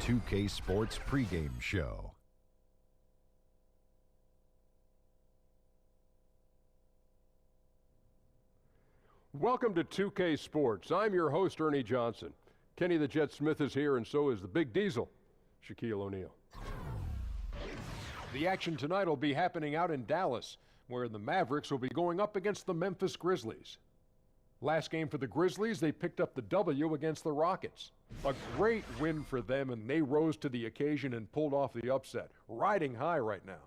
2K Sports pregame show. Welcome to 2K Sports. I'm your host, Ernie Johnson. Kenny the Jet Smith is here, and so is the Big Diesel, Shaquille O'Neal. The action tonight will be happening out in Dallas, where the Mavericks will be going up against the Memphis Grizzlies. Last game for the Grizzlies, they picked up the W against the Rockets. A great win for them, and they rose to the occasion and pulled off the upset, riding high right now.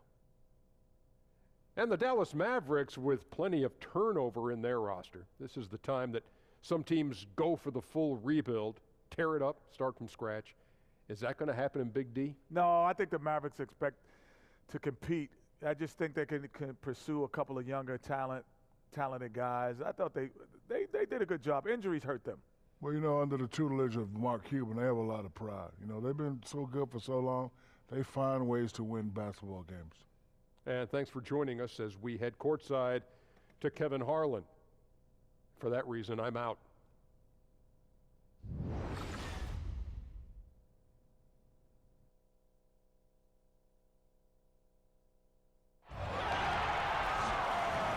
And the Dallas Mavericks with plenty of turnover in their roster. This is the time that some teams go for the full rebuild, tear it up, start from scratch. Is that going to happen in Big D? No, I think the Mavericks expect to compete. I just think they can pursue a couple of younger talented guys. I thought they did a good job. Injuries hurt them. Well, you know, under the tutelage of Mark Cuban, they have a lot of pride. You know, they've been so good for so long, they find ways to win basketball games. And thanks for joining us as we head courtside to Kevin Harlan. For that reason, I'm out.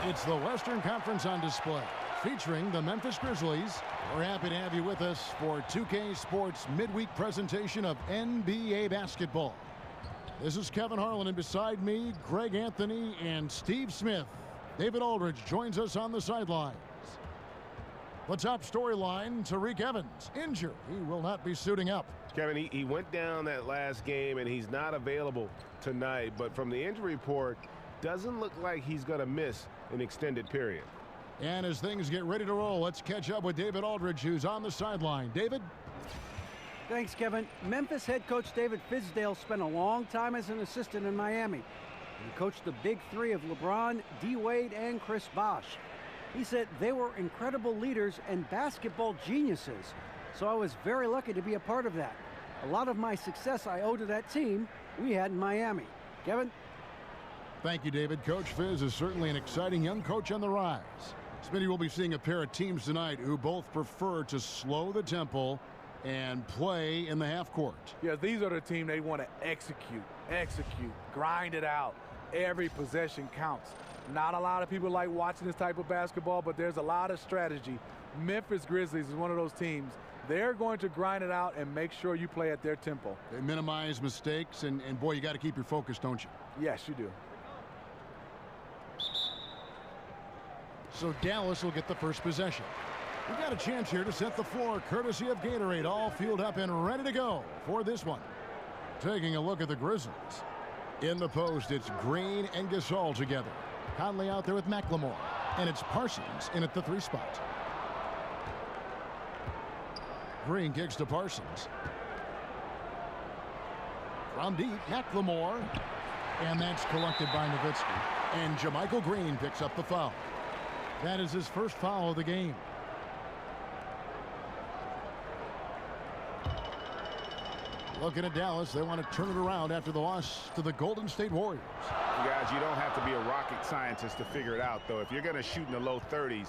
It's the Western Conference on display, featuring the Memphis Grizzlies. We're happy to have you with us for 2K Sports midweek presentation of NBA basketball. This is Kevin Harlan, and beside me, Greg Anthony and Steve Smith. David Aldridge joins us on the sidelines. The top storyline, Tariq Evans, injured. He will not be suiting up. Kevin, he went down that last game, and he's not available tonight. But from the injury report, doesn't look like he's going to miss an extended period. And as things get ready to roll, let's catch up with David Aldridge, who's on the sideline. David? Thanks, Kevin. Memphis head coach David Fizdale spent a long time as an assistant in Miami. He coached the big three of LeBron, D. Wade, and Chris Bosh. He said they were incredible leaders and basketball geniuses, so I was very lucky to be a part of that. A lot of my success I owe to that team we had in Miami. Kevin? Thank you, David. Coach Fizz is certainly an exciting young coach on the rise. Smitty will be seeing a pair of teams tonight who both prefer to slow the tempo and play in the half court. Yeah, these are the team they want to execute, grind it out. Every possession counts. Not a lot of people like watching this type of basketball, but there's a lot of strategy. Memphis Grizzlies is one of those teams. They're going to grind it out and make sure you play at their tempo. They minimize mistakes, and boy, you got to keep your focus, don't you? Yes, you do. So Dallas will get the first possession. We got a chance here to set the floor, courtesy of Gatorade, all fueled up and ready to go for this one. Taking a look at the Grizzlies. In the post, it's Green and Gasol together. Conley out there with McLemore. And it's Parsons in at the 3 spot. Green kicks to Parsons. From deep, McLemore. And that's collected by Nowitzki. And JaMychal Green picks up the foul. That is his first foul of the game. Looking at Dallas, they want to turn it around after the loss to the Golden State Warriors. Guys, you don't have to be a rocket scientist to figure it out, though. If you're going to shoot in the low 30s,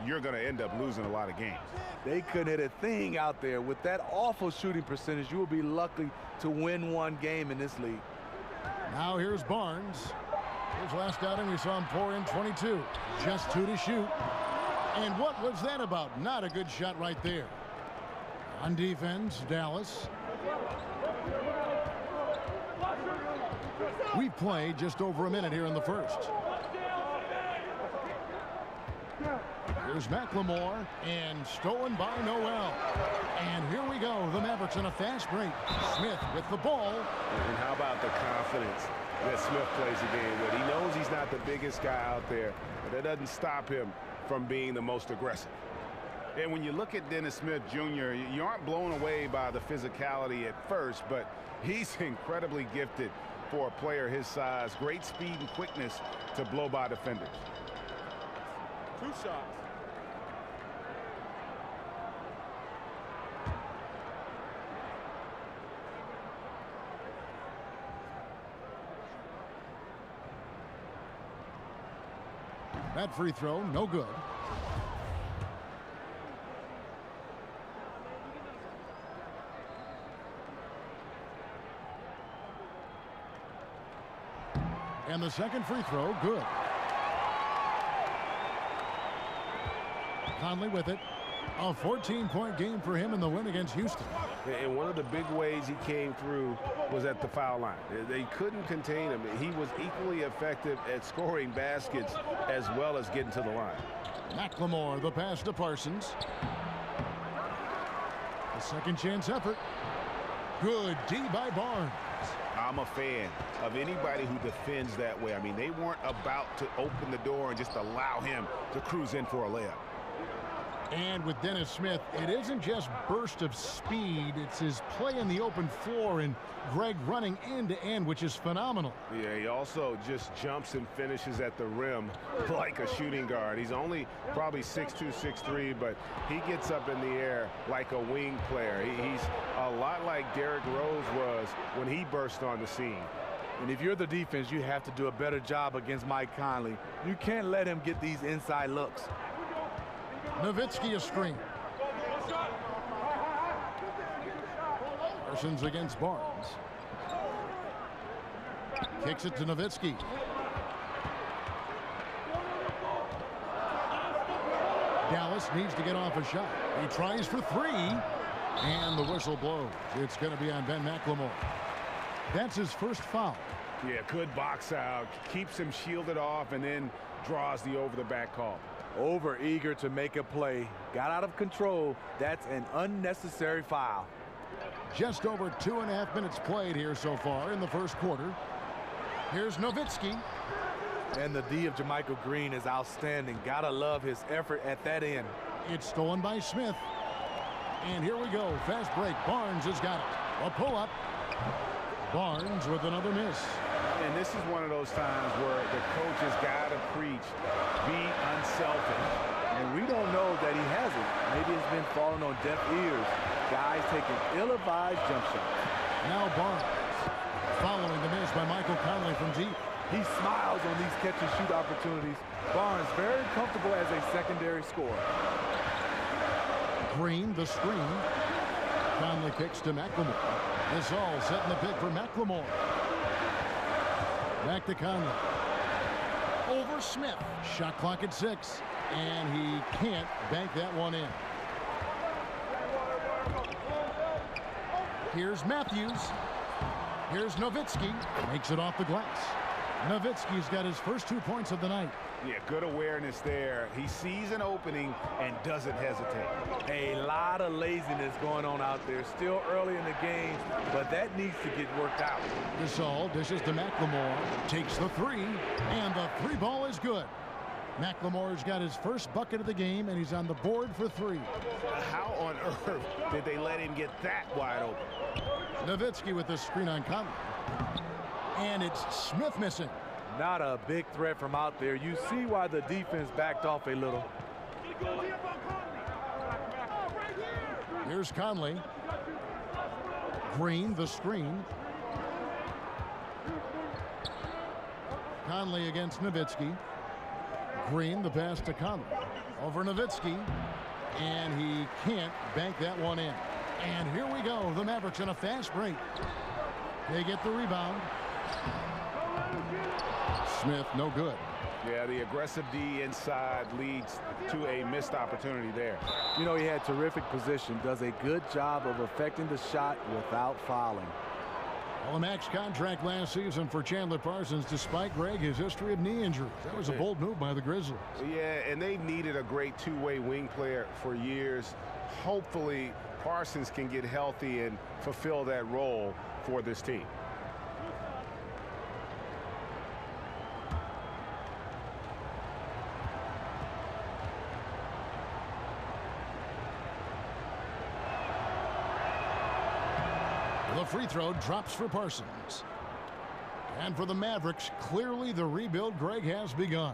you're going to end up losing a lot of games. They couldn't hit a thing out there. With that awful shooting percentage, you will be lucky to win one game in this league. Now here's Barnes. His last outing, we saw him pour in 22. Just 2 to shoot. And what was that about? Not a good shot right there. On defense, Dallas. We've played just over a minute here in the first. Here's McLemore, and stolen by Noel. And here we go, the Mavericks on a fast break. Smith with the ball. And how about the confidence that Smith plays the game with? He knows he's not the biggest guy out there, but that doesn't stop him from being the most aggressive. And when you look at Dennis Smith Jr., you aren't blown away by the physicality at first, but he's incredibly gifted for a player his size. Great speed and quickness to blow by defenders. 2 shots. That free throw, no good. And the second free throw, good. Conley with it. A 14-point game for him in the win against Houston. And one of the big ways he came through was at the foul line. They couldn't contain him. He was equally effective at scoring baskets as well as getting to the line. McLemore, the pass to Parsons. A second chance effort. Good D by Barnes. I'm a fan of anybody who defends that way. I mean, they weren't about to open the door and just allow him to cruise in for a layup. And with Dennis Smith, it isn't just burst of speed, it's his play in the open floor and Greg running end to end, which is phenomenal. Yeah, he also just jumps and finishes at the rim like a shooting guard. He's only probably 6'2", 6'3", but he gets up in the air like a wing player. He's a lot like Derrick Rose was when he burst on the scene. And if you're the defense, you have to do a better job against Mike Conley. You can't let him get these inside looks. Nowitzki a screen. Parsons against Barnes. Kicks it to Nowitzki. Dallas needs to get off a shot. He tries for three. And the whistle blows. It's going to be on Ben McLemore. That's his first foul. Yeah, good box out. Keeps him shielded off and then draws the over-the-back call. Over eager to make a play. Got out of control. That's an unnecessary foul. Just over 2.5 minutes played here so far in the first quarter. Here's Nowitzki. And the D of JaMychal Green is outstanding. Gotta love his effort at that end. It's stolen by Smith. And here we go. Fast break. Barnes has got it. A pull-up. Barnes with another miss. And this is one of those times where the coach has got to preach, be unselfish. And we don't know that he hasn't. Maybe it's been falling on deaf ears. Guys taking ill-advised jump shots. Now Barnes following the miss by Michael Conley from deep. He smiles on these catch-and-shoot opportunities. Barnes very comfortable as a secondary scorer. Green, the screen. Conley kicks to McLemore. This all setting the pick for McLemore. Back to Conley. Over Smith. Shot clock at 6. And he can't bank that one in. Here's Matthews. Here's Nowitzki. Makes it off the glass. Nowitzki's got his first 2 points of the night. Yeah, good awareness there. He sees an opening and doesn't hesitate. A lot of laziness going on out there. Still early in the game, but that needs to get worked out. Gasol dishes to McLemore. Takes the three, and the three ball is good. McLemore's got his first bucket of the game, and he's on the board for three. How on earth did they let him get that wide open? Nowitzki with the screen on Conley. And it's Smith missing. Not a big threat from out there. You see why the defense backed off a little. Here's Conley. Green, the screen. Conley against Nowitzki. Green, the pass to Conley. Over Nowitzki. And he can't bank that one in. And here we go. The Mavericks in a fast break. They get the rebound. Smith, no good. Yeah, the aggressive D inside leads to a missed opportunity there. You know, he had terrific position. Does a good job of affecting the shot without fouling. Well, a max contract last season for Chandler Parsons, despite, Greg, his history of knee injuries. That was a bold move by the Grizzlies. Yeah, and they needed a great two-way wing player for years. Hopefully, Parsons can get healthy and fulfill that role for this team. The free throw drops for Parsons. And for the Mavericks, clearly the rebuild, Greg, has begun.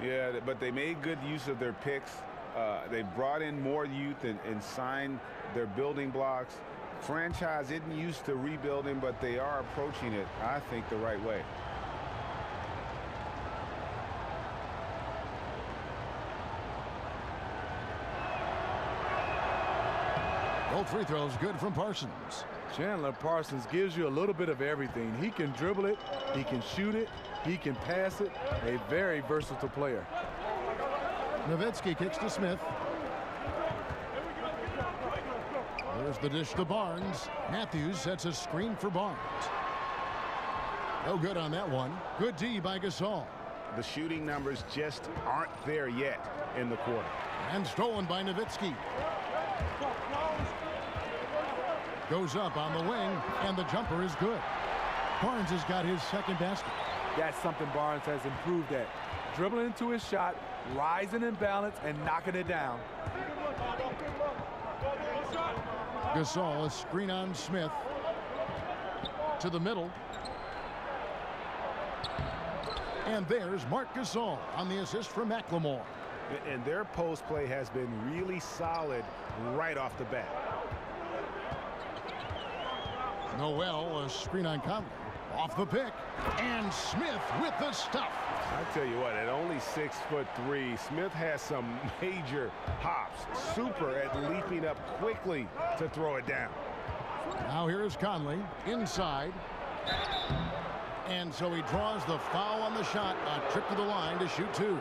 Yeah, but they made good use of their picks. They brought in more youth and signed their building blocks. Franchise isn't used to rebuilding, but they are approaching it, I think, the right way. Both free throws good from Parsons. Chandler Parsons gives you a little bit of everything. He can dribble it, he can shoot it, He can pass it. A very versatile player. Nowitzki kicks to Smith. There's the dish to Barnes. Matthews sets a screen for Barnes. No good on that one. Good D by Gasol. The shooting numbers just aren't there yet in the quarter. And stolen by Nowitzki. Goes up on the wing, and the jumper is good. Barnes has got his second basket. That's something Barnes has improved at. Dribbling into his shot, rising in balance, and knocking it down. Gasol, a screen on Smith. To the middle. And there's Marc Gasol on the assist from McLemore. And their post play has been really solid right off the bat. Noel, a screen on Conley. Off the pick. And Smith with the stuff. I tell you what, at only 6'3", Smith has some major hops. Super at leaping up quickly to throw it down. Now here's Conley inside. And so he draws the foul on the shot. A trip to the line to shoot two.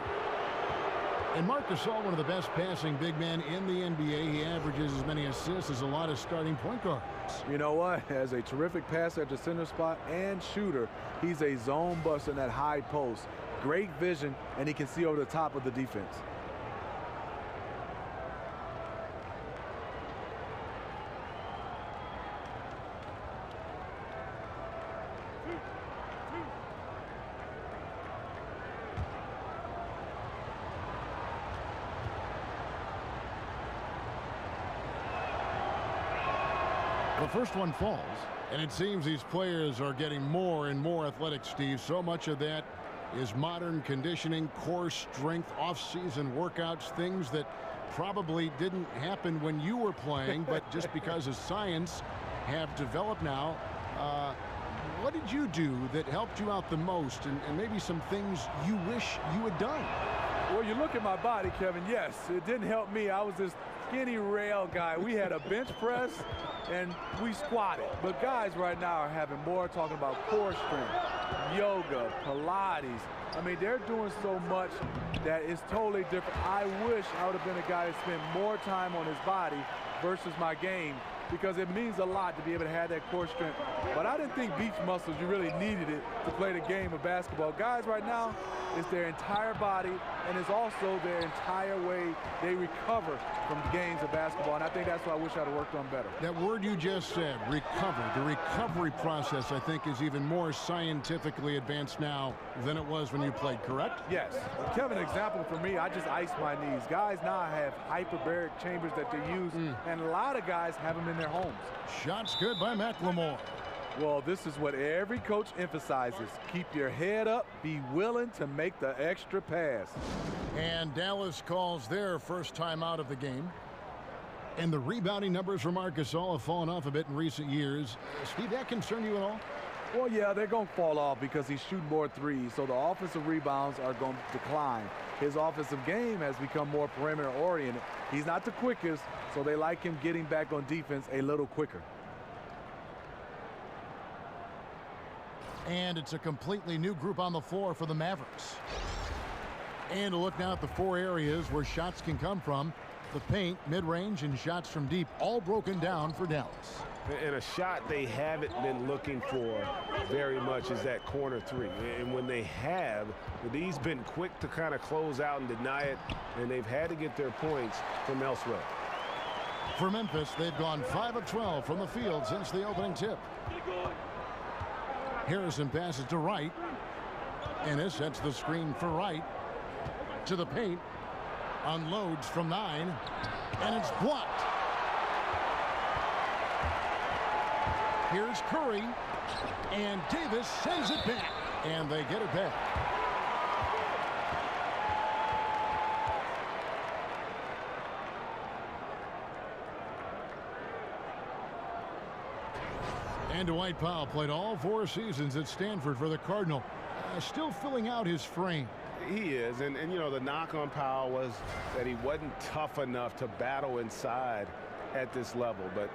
And Marc Gasol, one of the best passing big men in the NBA. He averages as many assists as a lot of starting point guards. You know what? As a terrific passer at the center spot and shooter, he's a zone buster in that high post. Great vision, and he can see over the top of the defense. The first one falls, and it seems these players are getting more and more athletic, Steve. So much of that is modern conditioning, core strength, off-season workouts, things that probably didn't happen when you were playing, but just because of science have developed now. What did you do that helped you out the most, and maybe some things you wish you had done? Well, you look at my body, Kevin. Yes, it didn't help me. I was this skinny rail guy. We had a bench press, and we squatted. But guys right now are having more talking about core strength, yoga, Pilates. I mean, they're doing so much that is totally different. I wish I would have been a guy that spent more time on his body versus my game, because it means a lot to be able to have that core strength. But I didn't think beach muscles, you really needed it to play the game of basketball. Guys right now, it's their entire body, and it's also their entire way they recover from the games of basketball. And I think that's what I wish I'd have worked on better. That word you just said, recover. The recovery process, I think, is even more scientifically advanced now than it was when you played, correct? Yes. Kevin, example for me, I just ice my knees. Guys now have hyperbaric chambers that they use, and a lot of guys have them in their homes. Shots good by McLemore. Well, this is what every coach emphasizes. Keep your head up. Be willing to make the extra pass. And Dallas calls their first time out of the game. And the rebounding numbers for Marc Gasol have fallen off a bit in recent years. Steve, that concern you at all? Well, yeah, they're going to fall off because he's shooting more threes, so the offensive rebounds are going to decline. His offensive game has become more perimeter-oriented. He's not the quickest, so they like him getting back on defense a little quicker. And it's a completely new group on the floor for the Mavericks. And a look now at the four areas where shots can come from. The paint, mid-range, and shots from deep, all broken down for Dallas. And a shot they haven't been looking for very much is that corner three. And when they have, he's been quick to kind of close out and deny it, and they've had to get their points from elsewhere. For Memphis, they've gone 5 of 12 from the field since the opening tip. Harrison passes to Wright. Ennis sets the screen for Wright. To the paint. Unloads from 9. And it's blocked. Here's Curry. And Davis sends it back. And they get it back. And Dwight Powell played all 4 seasons at Stanford for the Cardinal. Still filling out his frame. He is, and you know, the knock on Powell was that he wasn't tough enough to battle inside at this level. But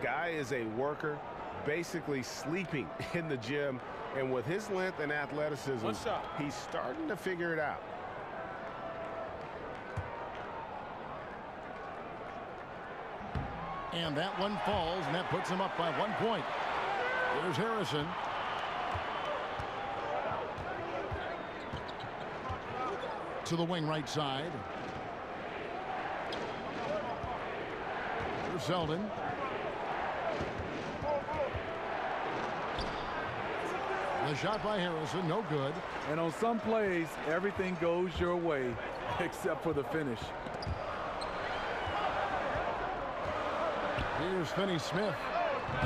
guy is a worker, basically sleeping in the gym. And with his length and athleticism, he's starting to figure it out. And that one falls, and that puts him up by 1 point. Here's Harrison. To the wing right side. Here's Zeldin. The shot by Harrison, no good. And on some plays, everything goes your way except for the finish. Here's Finney Smith.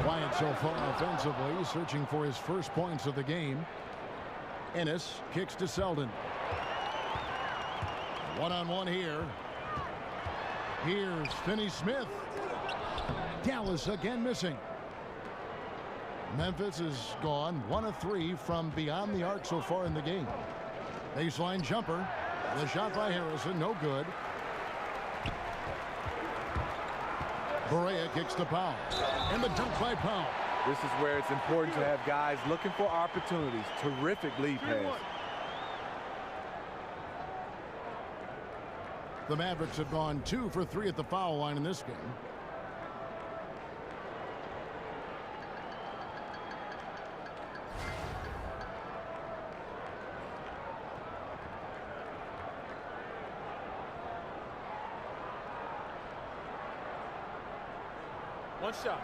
Quiet so far offensively, searching for his first points of the game. Ennis kicks to Zeldin. One-on-one here. Here's Finney Smith. Dallas again missing. Memphis has gone 1 of 3 from beyond the arc so far in the game. Baseline jumper. The shot by Harrison, no good. Barea kicks to Powell. And the dunk by Powell. This is where it's important to have guys looking for opportunities. Terrific lead pass. The Mavericks have gone 2 for 3 at the foul line in this game. One shot.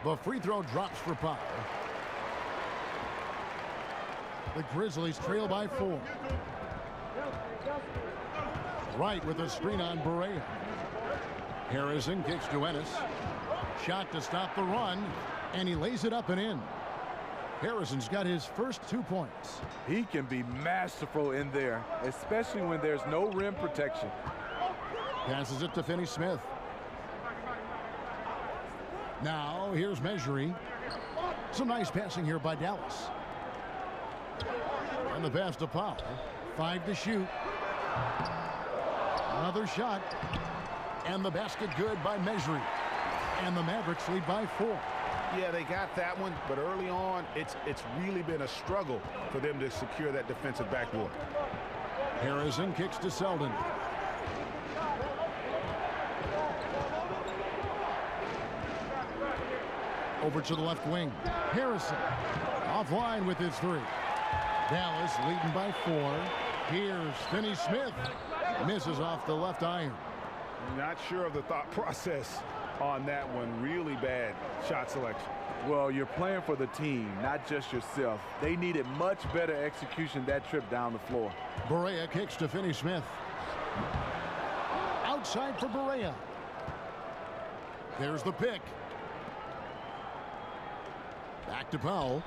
The free throw drops for Powell. The Grizzlies trail by 4. Right with a screen on Barea. Harrison kicks to Ennis. Shot to stop the run, and he lays it up and in. Harrison's got his first 2 points. He can be masterful in there, especially when there's no rim protection. Passes it to Finney Smith. Now here's Measury. Some nice passing here by Dallas. And the pass to Powell. 5 to shoot. Another shot. And the basket good by Measury. And the Mavericks lead by 4. Yeah, they got that one, but early on, it's really been a struggle for them to secure that defensive backboard. Harrison kicks to Zeldin. Over to the left wing. Harrison offline with his 3. Dallas leading by 4. Here's Finney Smith. Misses off the left iron. Not sure of the thought process on that one. Really bad shot selection. Well, you're playing for the team, not just yourself. They needed much better execution that trip down the floor. Barea kicks to Finney Smith. Outside for Barea. There's the pick. Back to Powell.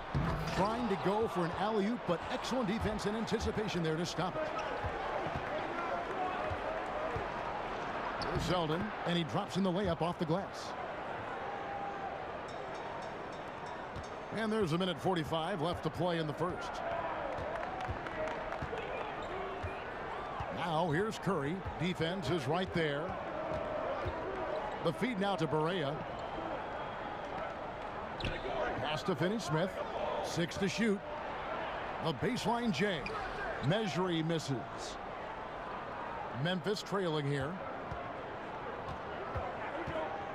Trying to go for an alley-oop, but excellent defense and anticipation there to stop it. There's Zeldin, and he drops in the layup off the glass. And there's 1:45 left to play in the first. Now here's Curry. Defense is right there. The feed now to Barea. Pass to Finney Smith. 6 to shoot. The baseline J. Measury misses. Memphis trailing here.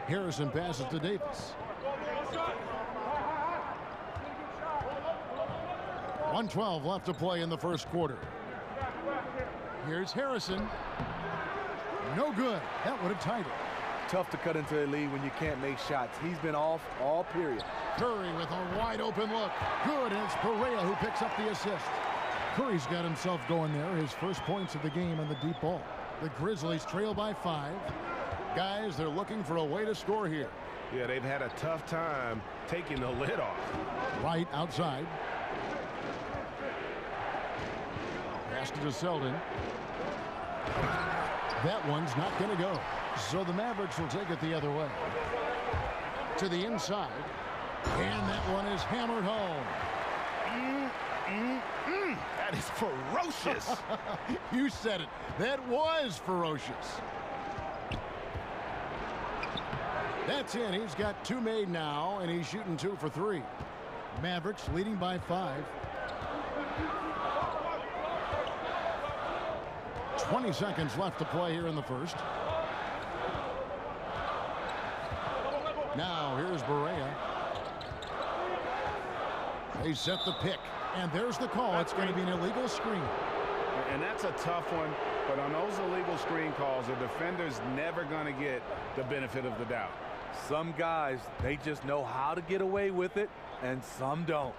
Harrison passes to Davis. 1:12 left to play in the first quarter. Here's Harrison. No good. That would have tied it. Tough to cut into a lead when you can't make shots. He's been off all period. Curry with a wide open look. Good, and it's Barea who picks up the assist. Curry's got himself going there. His first points of the game on the deep ball. The Grizzlies trail by 5. Guys, they're looking for a way to score here. Yeah, they've had a tough time taking the lid off. Right outside. Pass to Zeldin. That one's not going to go. So the Mavericks will take it the other way. To the inside. And that one is hammered home. That is ferocious. You said it. That was ferocious. That's in. He's got 2 made now, and he's shooting 2 for 3. Mavericks leading by 5. 20 seconds left to play here in the first. Now here's Barea. They set the pick, and there's the call. It's going to be an illegal screen. And that's a tough one, but on those illegal screen calls, the defender's never going to get the benefit of the doubt. Some guys, they just know how to get away with it, and some don't.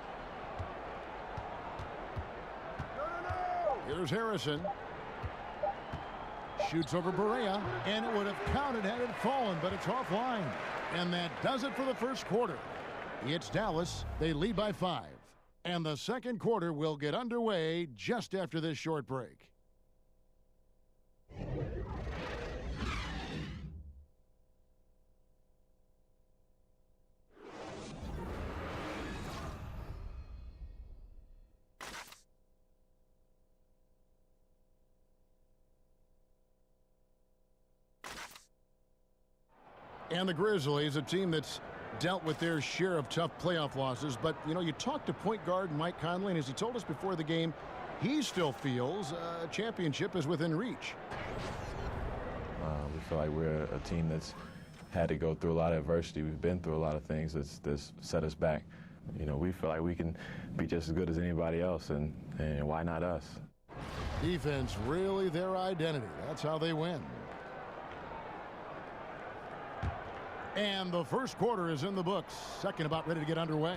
Here's Harrison. Shoots over Barea, and it would have counted had it fallen, but it's offline. And that does it for the first quarter. It's Dallas. They lead by 5. And the second quarter will get underway just after this short break. And the Grizzlies, a team that's dealt with their share of tough playoff losses. But, you know, you talked to point guard Mike Conley, and as he told us before the game, he still feels a championship is within reach. We feel like we're a team that's had to go through a lot of adversity. We've been through a lot of things that's set us back. You know, we feel like we can be just as good as anybody else, and why not us? Defense really their identity. That's how they win. And the first quarter is in the books. Second about ready to get underway.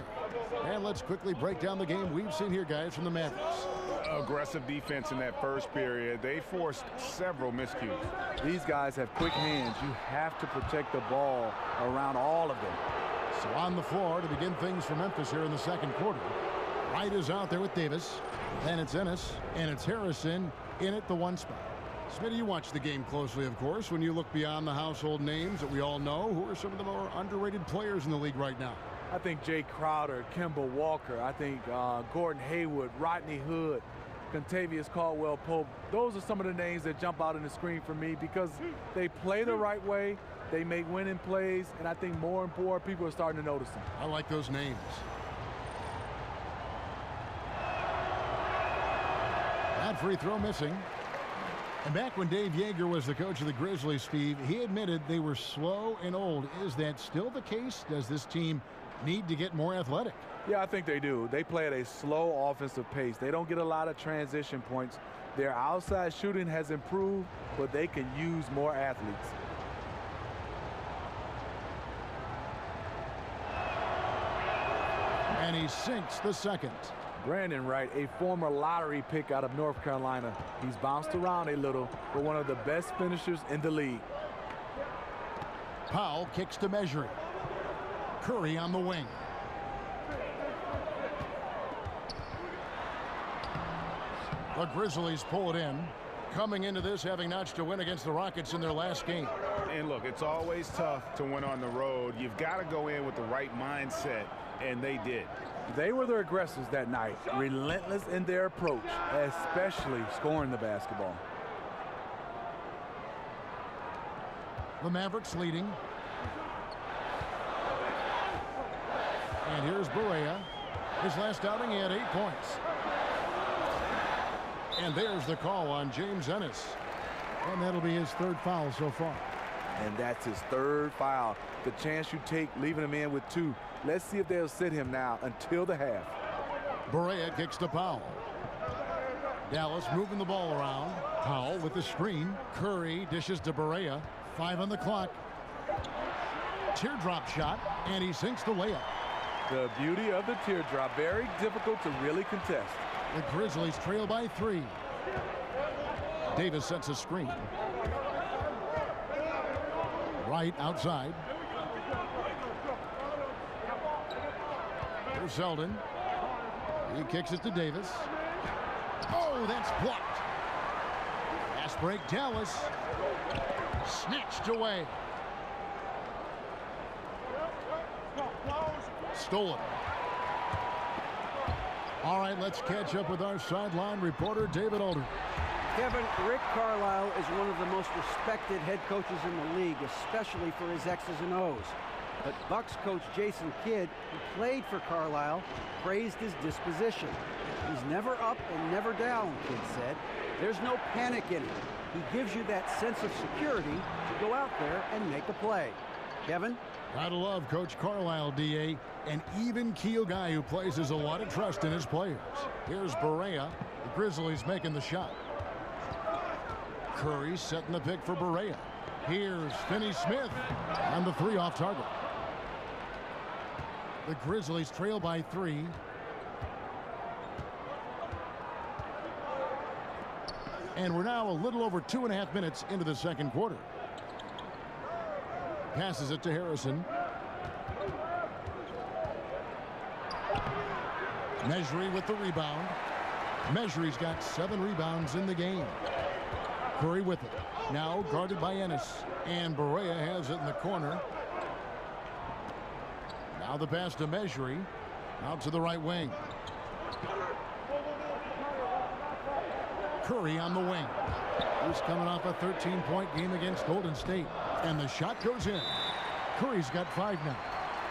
And let's quickly break down the game we've seen here, guys, from the Mavericks. Aggressive defense in that first period. They forced several miscues. These guys have quick hands. You have to protect the ball around all of them. So on the floor to begin things for Memphis here in the second quarter. Wright is out there with Davis. Then it's Ennis, and it's Harrison in at the 1 spot. Smitty, you watch the game closely, of course. When you look beyond the household names that we all know, who are some of the more underrated players in the league right now? I think Jay Crowder, Kemba Walker, I think Gordon Hayward, Rodney Hood, Contavious Caldwell-Pope. Those are some of the names that jump out on the screen for me because they play the right way, they make winning plays, and I think more and more people are starting to notice them. I like those names. That free throw missing. And back when Dave Yeager was the coach of the Grizzlies, Steve, he admitted they were slow and old. Is that still the case? Does this team need to get more athletic? Yeah, I think they do. They play at a slow offensive pace. They don't get a lot of transition points. Their outside shooting has improved, but they can use more athletes. And he sinks the second. Brandon Wright, a former lottery pick out of North Carolina. He's bounced around a little, but one of the best finishers in the league. Powell kicks to measuring. Curry on the wing. The Grizzlies pull it in. Coming into this having notched a win against the Rockets in their last game. And look, it's always tough to win on the road. You've got to go in with the right mindset, and they did. They were the aggressors that night, relentless in their approach, especially scoring the basketball. The Mavericks leading. And here's Barea. His last outing, he had 8 points. And there's the call on James Ennis. And that'll be his 3rd foul so far. And that's his 3rd foul. The chance you take leaving him in with 2. Let's see if they'll sit him now until the half. Barea kicks to Powell. Dallas moving the ball around. Powell with the screen. Curry dishes to Barea. 5 on the clock. Teardrop shot, and he sinks the layup. The beauty of the teardrop. Very difficult to really contest. The Grizzlies trail by 3. Davis sets a screen. Wright outside. Here's Zeldin. He kicks it to Davis. Oh, that's blocked. Fast break, Dallas. Snatched away. Stolen. All right, let's catch up with our sideline reporter, David Alder. Kevin, Rick Carlisle is one of the most respected head coaches in the league, especially for his X's and O's. But Bucks coach Jason Kidd, who played for Carlisle, praised his disposition. He's never up and never down, Kidd said. There's no panic in him. He gives you that sense of security to go out there and make a play. Kevin? Gotta love Coach Carlisle, D.A., an even-keel guy who places a lot of trust in his players. Here's Barea, the Grizzlies making the shot. Curry setting the pick for Barea. Here's Finney Smith on the 3 off target. The Grizzlies trail by 3. And we're now a little over 2.5 minutes into the second quarter. Passes it to Harrison. Mejri with the rebound. Mejri's got 7 rebounds in the game. Curry with it. Now guarded by Ennis. And Barea has it in the corner. Now the pass to Mejri. Out to the right wing. Curry on the wing. He's coming off a 13-point game against Golden State. And the shot goes in. Curry's got 5 now.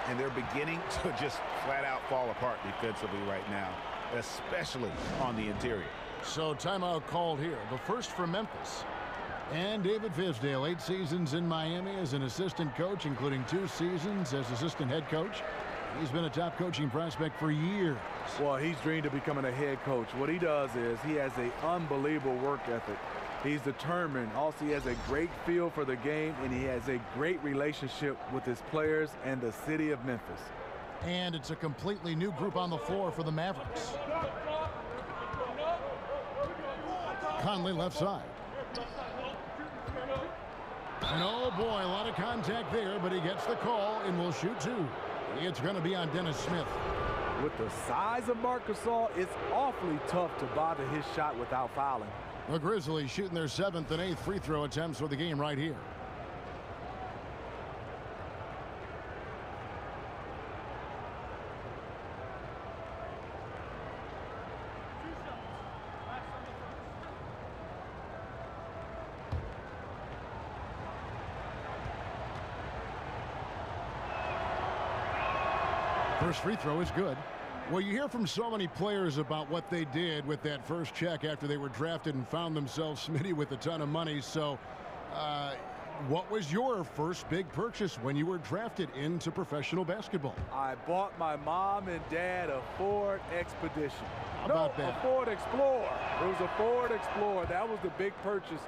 And they're beginning to just flat out fall apart defensively right now, especially on the interior. So timeout called here. The first for Memphis. And David Fizdale, 8 seasons in Miami as an assistant coach, including 2 seasons as assistant head coach. He's been a top coaching prospect for years. Well, he's dreamed of becoming a head coach. What he does is he has an unbelievable work ethic. He's determined. Also, he has a great feel for the game, and he has a great relationship with his players and the city of Memphis. And it's a completely new group on the floor for the Mavericks. Conley left side. And oh boy, a lot of contact there, but he gets the call and will shoot 2. It's going to be on Dennis Smith. With the size of Marc Gasol, it's awfully tough to bother his shot without fouling. The Grizzlies shooting their 7th and 8th free throw attempts for the game right here. First free throw is good. Well, you hear from so many players about what they did with that first check after they were drafted and found themselves, Smitty, with a ton of money. So what was your first big purchase when you were drafted into professional basketball? I bought my mom and dad a Ford Expedition. How about that? A Ford Explorer. It was a Ford Explorer. That was the big purchase.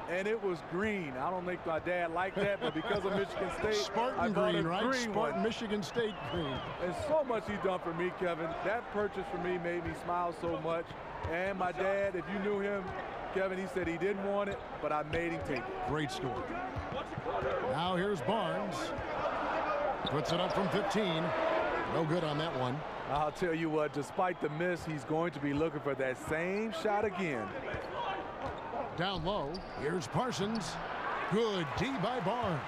And it was green. I don't think my dad liked that, but because of Michigan State, Spartan green, right? Spartan Michigan State green. And so much he done for me, Kevin. That purchase for me made me smile so much. And my dad, if you knew him, Kevin, he said he didn't want it, but I made him take it. Great story. Now here's Barnes. Puts it up from 15. No good on that one. I'll tell you what, despite the miss, he's going to be looking for that same shot again. Down low, here's Parsons. Good D by Barnes.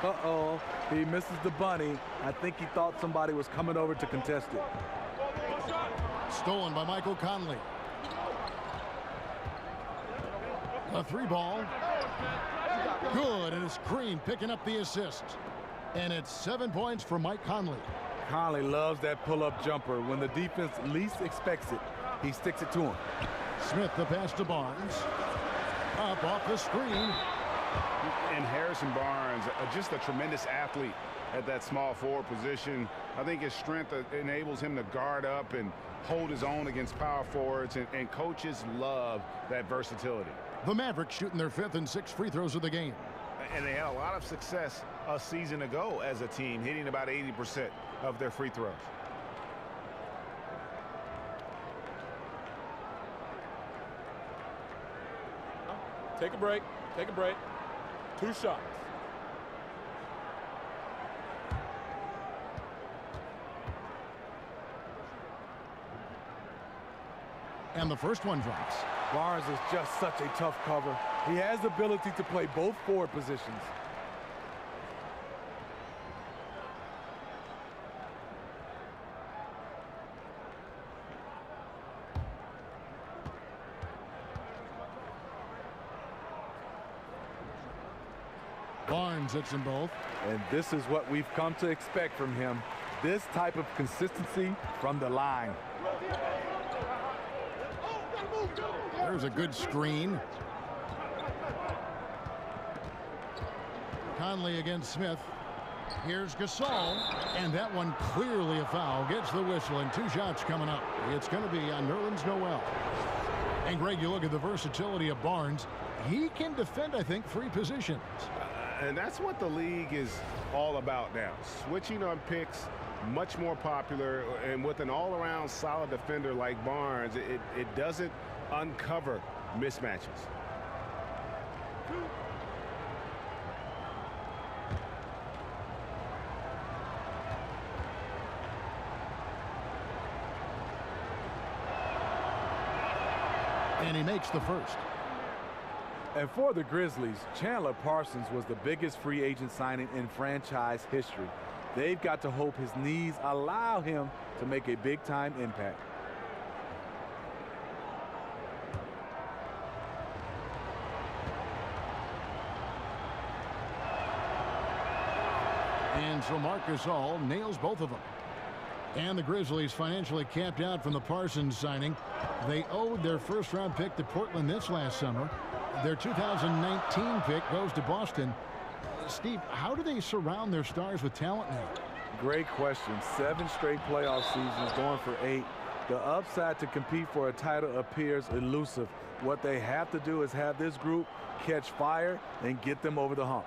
Uh-oh, he misses the bunny. I think he thought somebody was coming over to contest it. Stolen by Michael Conley. A 3-ball. Good, and it's Green picking up the assist. And it's 7 points for Mike Conley. Conley loves that pull-up jumper. When the defense least expects it, he sticks it to him. Smith the pass to Barnes. Up off the screen. And Harrison Barnes, just a tremendous athlete at that small forward position. I think his strength enables him to guard up and hold his own against power forwards, and coaches love that versatility. The Mavericks shooting their 5th and 6th free throws of the game. And they had a lot of success a season ago as a team, hitting about 80% of their free throws. Take a break. Take a break. 2 shots. And the first one drops. Barnes is just such a tough cover. He has the ability to play both forward positions. Barnes hits them both. And this is what we've come to expect from him. This type of consistency from the line. There's a good screen. Conley against Smith. Here's Gasol, and that one clearly a foul. Gets the whistle, and 2 shots coming up. It's going to be on Nerlens Noel. And Greg, you look at the versatility of Barnes. He can defend, I think, 3 positions. And that's what the league is all about now. Switching on picks, much more popular, and with an all-around solid defender like Barnes, it doesn't uncover mismatches. And he makes the first. And for the Grizzlies, Chandler Parsons was the biggest free agent signing in franchise history. They've got to hope his knees allow him to make a big-time impact. And so Marcus Gasol nails both of them. And the Grizzlies financially capped out from the Parsons signing. They owed their first-round pick to Portland this last summer. Their 2019 pick goes to Boston. Steve, how do they surround their stars with talent now? Great question. 7 straight playoff seasons, going for 8. The upside to compete for a title appears elusive. What they have to do is have this group catch fire and get them over the hump.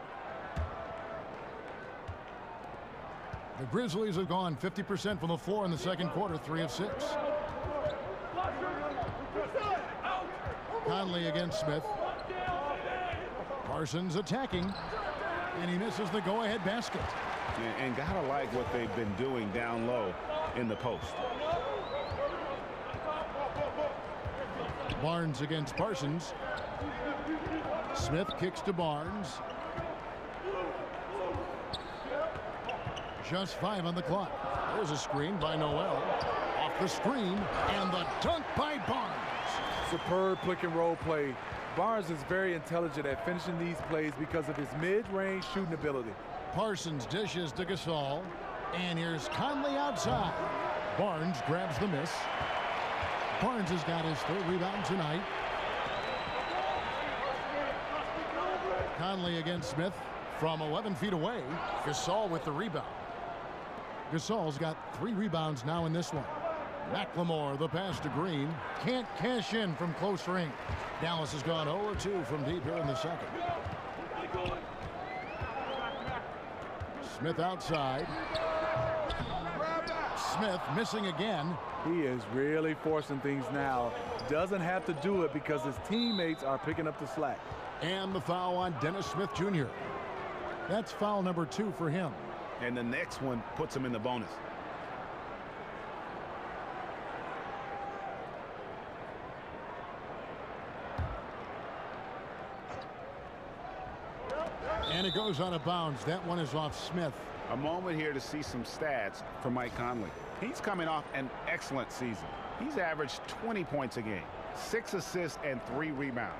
The Grizzlies have gone 50% from the floor in the second quarter, 3 of 6. Conley against Smith. Parsons attacking, and he misses the go-ahead basket. And gotta like what they've been doing down low in the post. Barnes against Parsons. Smith kicks to Barnes. Just 5 on the clock. There's a screen by Noel. Off the screen, and the dunk by Barnes. Superb pick-and-roll play. Barnes is very intelligent at finishing these plays because of his mid-range shooting ability. Parsons dishes to Gasol, and here's Conley outside. Barnes grabs the miss. Barnes has got his 3rd rebound tonight. Conley against Smith from 11 feet away. Gasol with the rebound. Gasol's got 3 rebounds now in this one. McLemore, the pass to Green. Can't cash in from close range. Dallas has gone 0-2 from deep here in the second. Smith outside. Smith missing again. He is really forcing things now. Doesn't have to do it because his teammates are picking up the slack. And the foul on Dennis Smith Jr. That's foul number 2 for him. And the next one puts him in the bonus. And it goes out of bounds. That one is off Smith. A moment here to see some stats for Mike Conley. He's coming off an excellent season. He's averaged 20 points a game, 6 assists and 3 rebounds.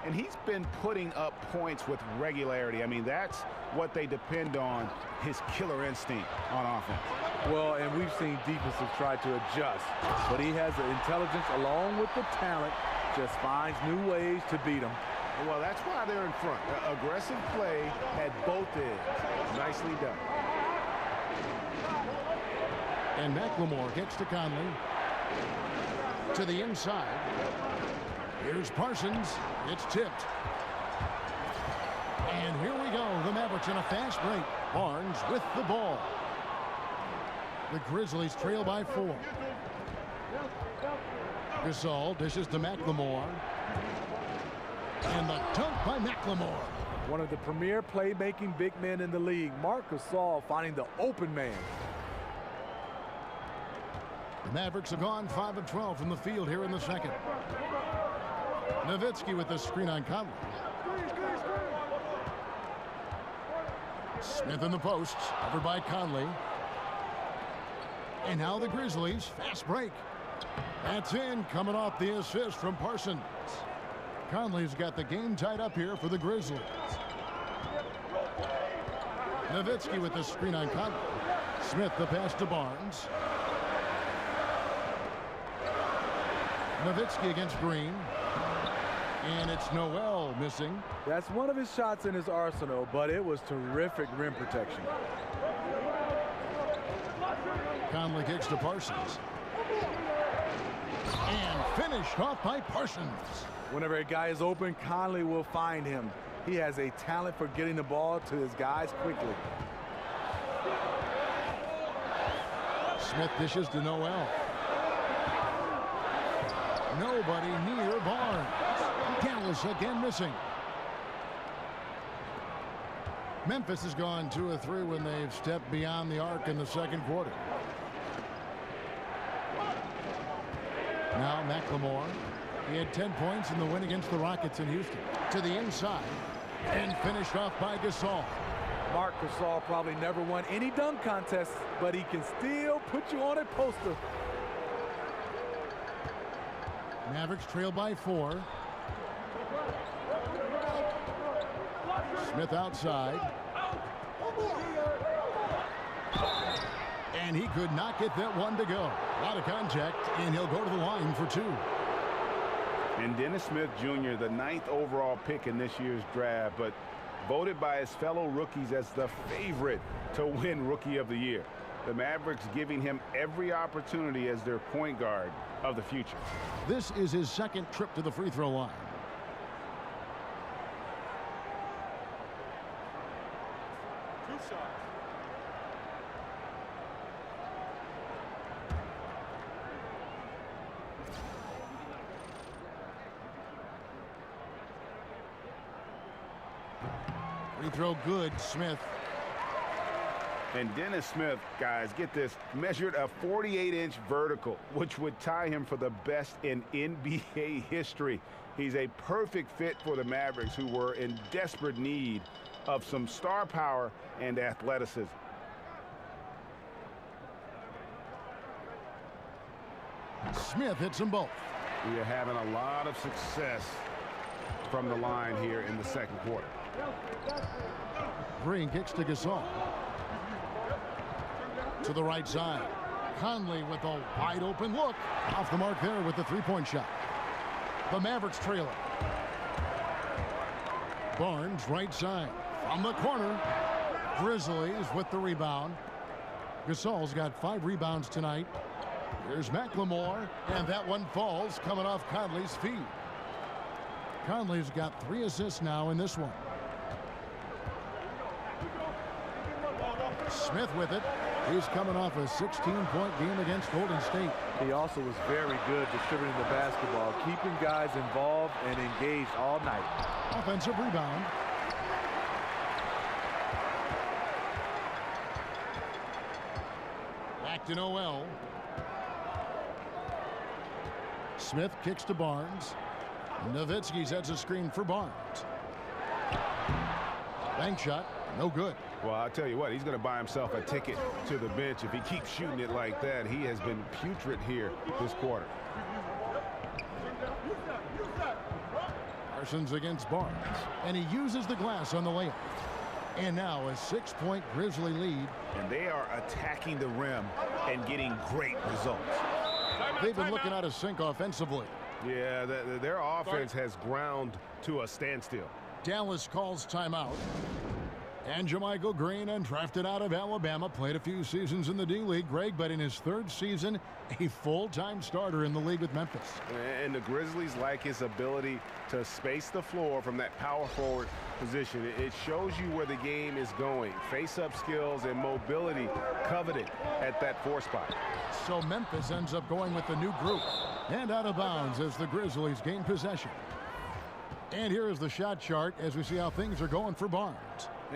And he's been putting up points with regularity. I mean, that's what they depend on, his killer instinct on offense. Well, and we've seen defenses try to adjust, but he has the intelligence along with the talent, just finds new ways to beat them. Well, that's why they're in front. Aggressive play at both ends. Nicely done. And McLemore gets to Conley. To the inside. Here's Parsons. It's tipped. And here we go. The Mavericks in a fast break. Barnes with the ball. The Grizzlies trail by 4. Gasol dishes to McLemore. And the dunk by McLemore. One of the premier playmaking big men in the league, Marc Gasol finding the open man. The Mavericks have gone 5 of 12 from the field here in the second. Nowitzki with the screen on Conley. Smith in the post, covered by Conley. And now the Grizzlies, fast break. That's in, coming off the assist from Parsons. Conley's got the game tied up here for the Grizzlies. Nowitzki with the screen on Conley. Smith the pass to Barnes. Nowitzki against Green. And it's Noel missing. That's one of his shots in his arsenal, but it was terrific rim protection. Conley kicks to Parsons. And finished off by Parsons. Whenever a guy is open, Conley will find him. He has a talent for getting the ball to his guys quickly. Smith dishes to Noel. Nobody near Barnes. Dallas again missing. Memphis has gone 2 of 3 when they've stepped beyond the arc in the second quarter. Now McLemore. He had 10 points in the win against the Rockets in Houston. To the inside and finished off by Gasol. Marc Gasol probably never won any dunk contests, but he can still put you on a poster. Mavericks trail by 4. Smith outside. And he could not get that one to go. A lot of contact, and he'll go to the line for 2. And Dennis Smith Jr., the 9th overall pick in this year's draft, but voted by his fellow rookies as the favorite to win Rookie of the Year. The Mavericks giving him every opportunity as their point guard of the future. This is his second trip to the free throw line. Free throw good, Smith. And Dennis Smith, guys, get this, measured a 48-inch vertical, which would tie him for the best in NBA history. He's a perfect fit for the Mavericks, who were in desperate need of some star power and athleticism. Smith hits them both. We are having a lot of success from the line here in the second quarter. Green kicks to Gasol. To the right side. Conley with a wide open look. Off the mark there with the three-point shot. The Mavericks trail it. Barnes right side. From the corner. Grizzlies with the rebound. Gasol's got 5 rebounds tonight. Here's McLemore. And that one falls coming off Conley's feet. Conley's got 3 assists now in this one. Smith with it. He's coming off a 16-point game against Golden State. He also was very good distributing the basketball, keeping guys involved and engaged all night. Offensive rebound. Back to Noel. Smith kicks to Barnes. Nowitzki sets a screen for Barnes. Bank shot, no good. Well, I'll tell you what, he's going to buy himself a ticket to the bench if he keeps shooting it like that. He has been putrid here this quarter. Parsons against Barnes, and he uses the glass on the layup. And now a 6-point Grizzly lead. And they are attacking the rim and getting great results. They've been looking out of sync offensively. Yeah, their offense has ground to a standstill. Dallas calls timeout. And JaMychal Green, undrafted out of Alabama, played a few seasons in the D-League, Greg, but in his 3rd season, a full-time starter in the league with Memphis. And the Grizzlies like his ability to space the floor from that power forward position. It shows you where the game is going. Face-up skills and mobility coveted at that 4 spot. So Memphis ends up going with the new group. And out of bounds as the Grizzlies gain possession. And here is the shot chart as we see how things are going for Barnes.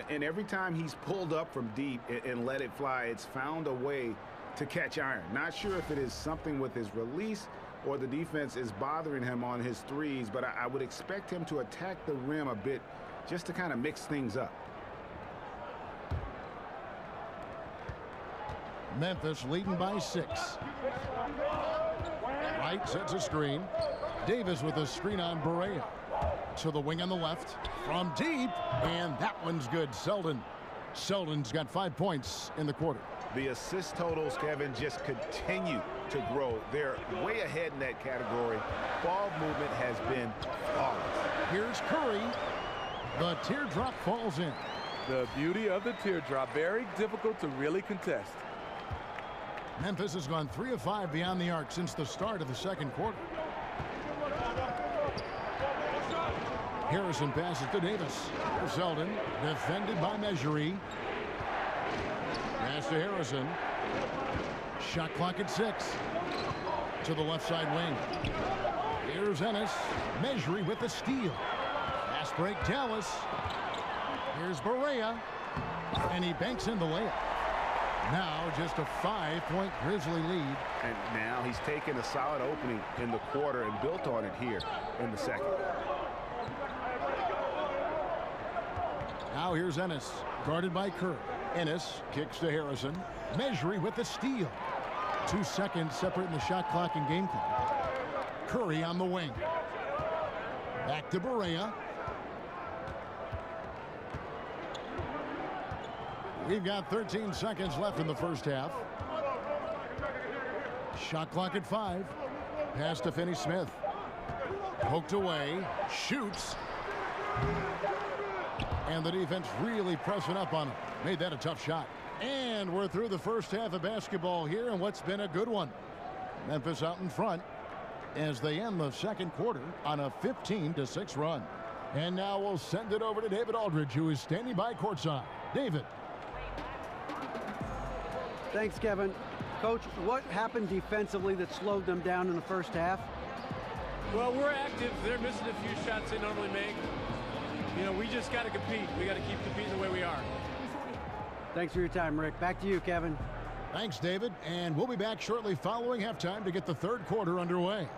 And every time he's pulled up from deep and let it fly, it's found a way to catch iron. Not sure if it is something with his release or the defense is bothering him on his threes, but I would expect him to attack the rim a bit just to kind of mix things up. Memphis leading by 6. Wright sets a screen. Davis with a screen on Barea. To the wing on the left. From deep. And that one's good. Selden. Selden's got 5 points in the quarter. The assist totals, Kevin, just continue to grow. They're way ahead in that category. Ball movement has been flawless. Here's Curry. The teardrop falls in. The beauty of the teardrop, very difficult to really contest. Memphis has gone 3 of 5 beyond the arc since the start of the second quarter. Harrison passes to Davis. Selden defended by Mejri. Pass to Harrison. Shot clock at 6. To the left side wing. Here's Ennis. Mejri with the steal. Fast break Dallas. Here's Barea. And he banks in the layup. Now just a 5-point Grizzly lead. And now he's taken a solid opening in the quarter and built on it here in the second. Now here's Ennis, guarded by Kerr. Ennis kicks to Harrison. Mejri with the steal. 2 seconds separating the shot clock and game clock. Curry on the wing. Back to Barea. We've got 13 seconds left in the first half. Shot clock at 5. Pass to Finney-Smith. Poked away. Shoots. And the defense really pressing up on him. Made that a tough shot. And we're through the first half of basketball here in what's been a good one. Memphis out in front as they end the second quarter on a 15-6 run. And now we'll send it over to David Aldridge, who is standing by courtside. David. Thanks, Kevin. Coach, what happened defensively that slowed them down in the first half? Well, we're active. They're missing a few shots they normally make. You know, we just got to compete. We got to keep competing the way we are. Thanks for your time, Rick. Back to you, Kevin. Thanks, David. And we'll be back shortly following halftime to get the third quarter underway.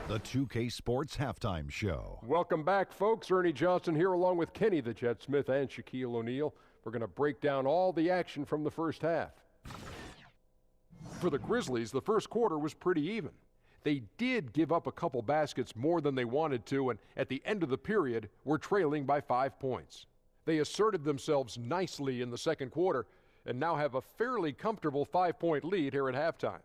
The 2K Sports Halftime Show. Welcome back, folks. Ernie Johnson here along with Kenny the Jet Smith and Shaquille O'Neal. We're going to break down all the action from the first half. For the Grizzlies, the first quarter was pretty even. They did give up a couple baskets more than they wanted to, and at the end of the period, were trailing by 5 points. They asserted themselves nicely in the second quarter and now have a fairly comfortable 5-point lead here at halftime.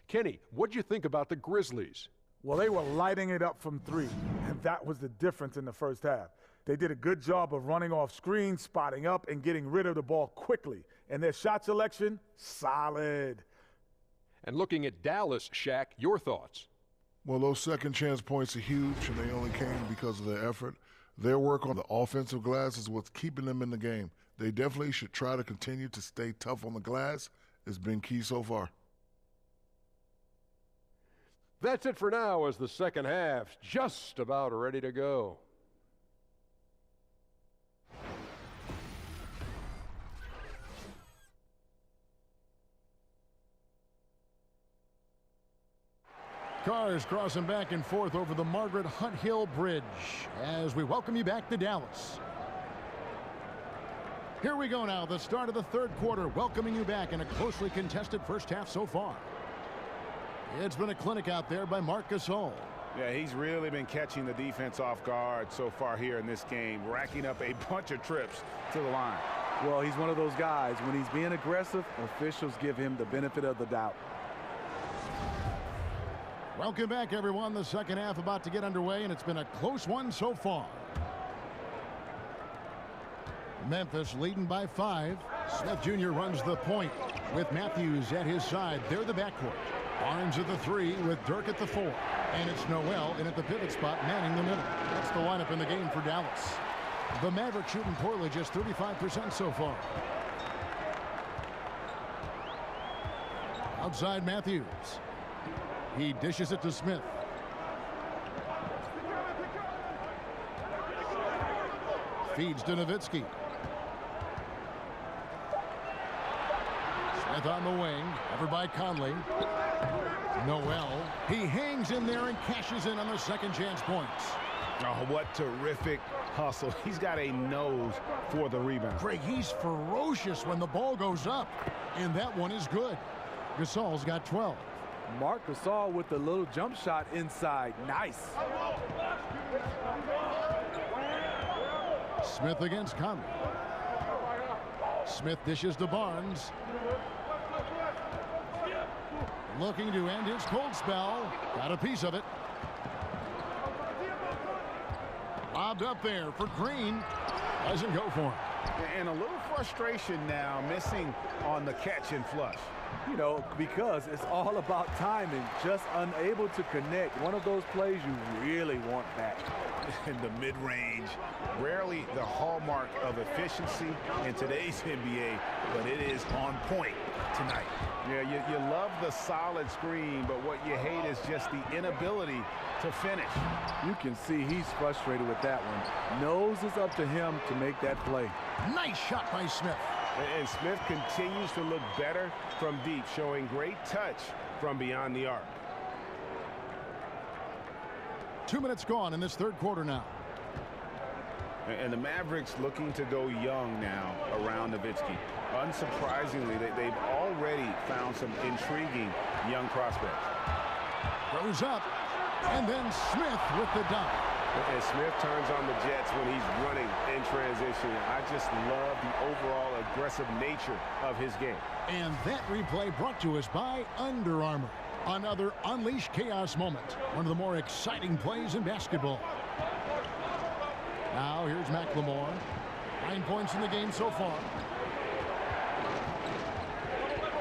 Kenny, what'd you think about the Grizzlies? Well, they were lighting it up from 3, and that was the difference in the first half. They did a good job of running off screens, spotting up, and getting rid of the ball quickly. And their shot selection, solid. And looking at Dallas, Shaq, your thoughts? Well, those second chance points are huge, and they only came because of their effort. Their work on the offensive glass is what's keeping them in the game. They definitely should try to continue to stay tough on the glass. It's been key so far. That's it for now as the second half's just about ready to go. Cars crossing back and forth over the Margaret Hunt Hill Bridge as we welcome you back to Dallas. Here we go now, the start of the third quarter, welcoming you back in a closely contested first half so far. It's been a clinic out there by Marc Gasol. Yeah, he's really been catching the defense off guard so far here in this game, racking up a bunch of trips to the line. Well, he's one of those guys. When he's being aggressive, officials give him the benefit of the doubt. Welcome back, everyone. The second half about to get underway, and it's been a close one so far. Memphis leading by 5. Smith Jr. runs the point with Matthews at his side. They're the backcourt. Barnes at the 3 with Dirk at the 4. And it's Noel in at the pivot spot, manning the middle. That's the lineup in the game for Dallas. The Mavericks shooting poorly, just 35% so far. Outside Matthews. He dishes it to Smith. Feeds to Nowitzki. Smith on the wing, covered by Conley. Noel, he hangs in there and cashes in on the second chance points. Oh, what terrific hustle. He's got a nose for the rebound. Craig, he's ferocious when the ball goes up, and that one is good. Gasol's got 12. Marc Gasol with the little jump shot inside. Nice. Smith against Conley. Smith dishes to Barnes. Looking to end his cold spell. Got a piece of it. Lobbed up there for Green. Doesn't go for him. And a little frustration now, missing on the catch and flush. You know, because it's all about timing, just unable to connect. One of those plays you really want back. In the mid-range, rarely the hallmark of efficiency in today's NBA, but it is on point tonight. Yeah, you love the solid screen, but what you hate is just the inability to finish. You can see he's frustrated with that one. Knows it's up to him to make that play. Nice shot by Smith. And Smith continues to look better from deep, showing great touch from beyond the arc. 2 minutes gone in this third quarter now. And the Mavericks looking to go young now around Nowitzki. Unsurprisingly, they've already found some intriguing young prospects. Goes up, and then Smith with the dunk. And Smith turns on the Jets when he's running in transition. I just love the overall aggressive nature of his game. And that replay brought to us by Under Armour. Another Unleash Chaos moment. One of the more exciting plays in basketball. Now here's McLemore. 9 points in the game so far.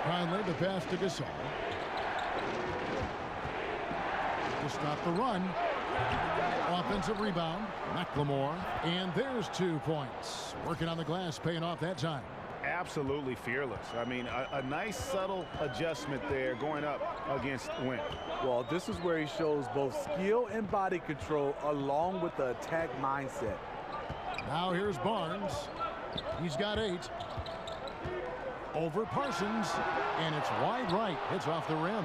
Finally, the pass to Gasol. To stop the run. Offensive rebound. McLemore. And there's 2 points. Working on the glass, paying off that time. Absolutely fearless. I mean, a nice subtle adjustment there going up against Wimp. Well, this is where he shows both skill and body control along with the attack mindset. Now here's Barnes. He's got 8. Over Parsons, and it's wide right. Hits off the rim.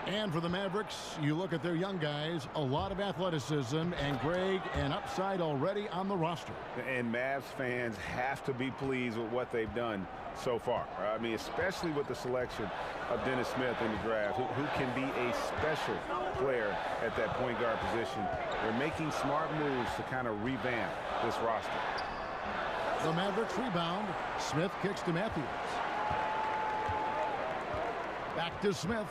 And for the Mavericks, you look at their young guys, a lot of athleticism, and Greg, an upside already on the roster. And Mavs fans have to be pleased with what they've done so far. I mean, especially with the selection of Dennis Smith in the draft, who can be a special player at that point guard position. They're making smart moves to kind of revamp this roster. The Mavericks rebound. Smith kicks to Matthews. Back to Smith.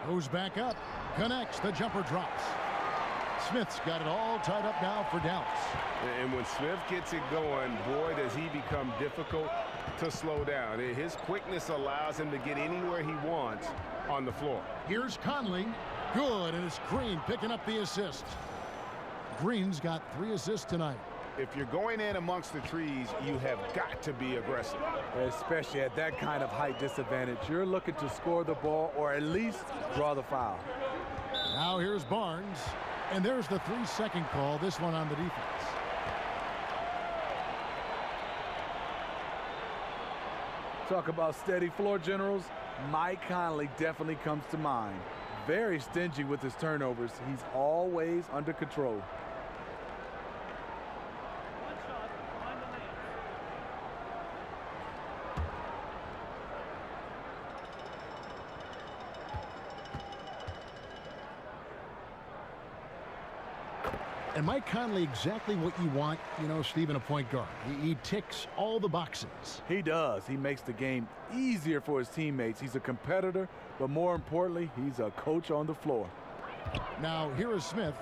Goes back up, connects, the jumper drops. Smith's got it all tied up now for Dallas. And when Smith gets it going, boy, does he become difficult to slow down. His quickness allows him to get anywhere he wants on the floor. Here's Conley. Good, and it's Green picking up the assist. Green's got 3 assists tonight. If you're going in amongst the trees, you have got to be aggressive. Especially at that kind of height disadvantage. You're looking to score the ball or at least draw the foul. Now here's Barnes. And there's the 3-second call, this one on the defense. Talk about steady floor generals. Mike Conley definitely comes to mind. Very stingy with his turnovers. He's always under control. And Mike Conley, exactly what you want, you know, Steve, in a point guard. He ticks all the boxes. He does. He makes the game easier for his teammates. He's a competitor, but more importantly, he's a coach on the floor. Now, here is Smith.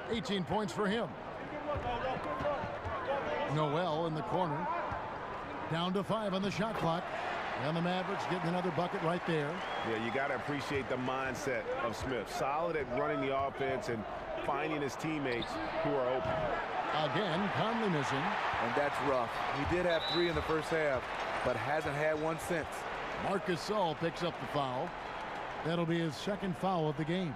18 points for him. Noel in the corner. Down to 5 on the shot clock. And the Mavericks getting another bucket right there. Yeah, you got to appreciate the mindset of Smith. Solid at running the offense and finding his teammates who are open. Again, Conley missing. And that's rough. He did have 3 in the first half, but hasn't had one since. Marcus Gasol picks up the foul. That'll be his 2nd foul of the game.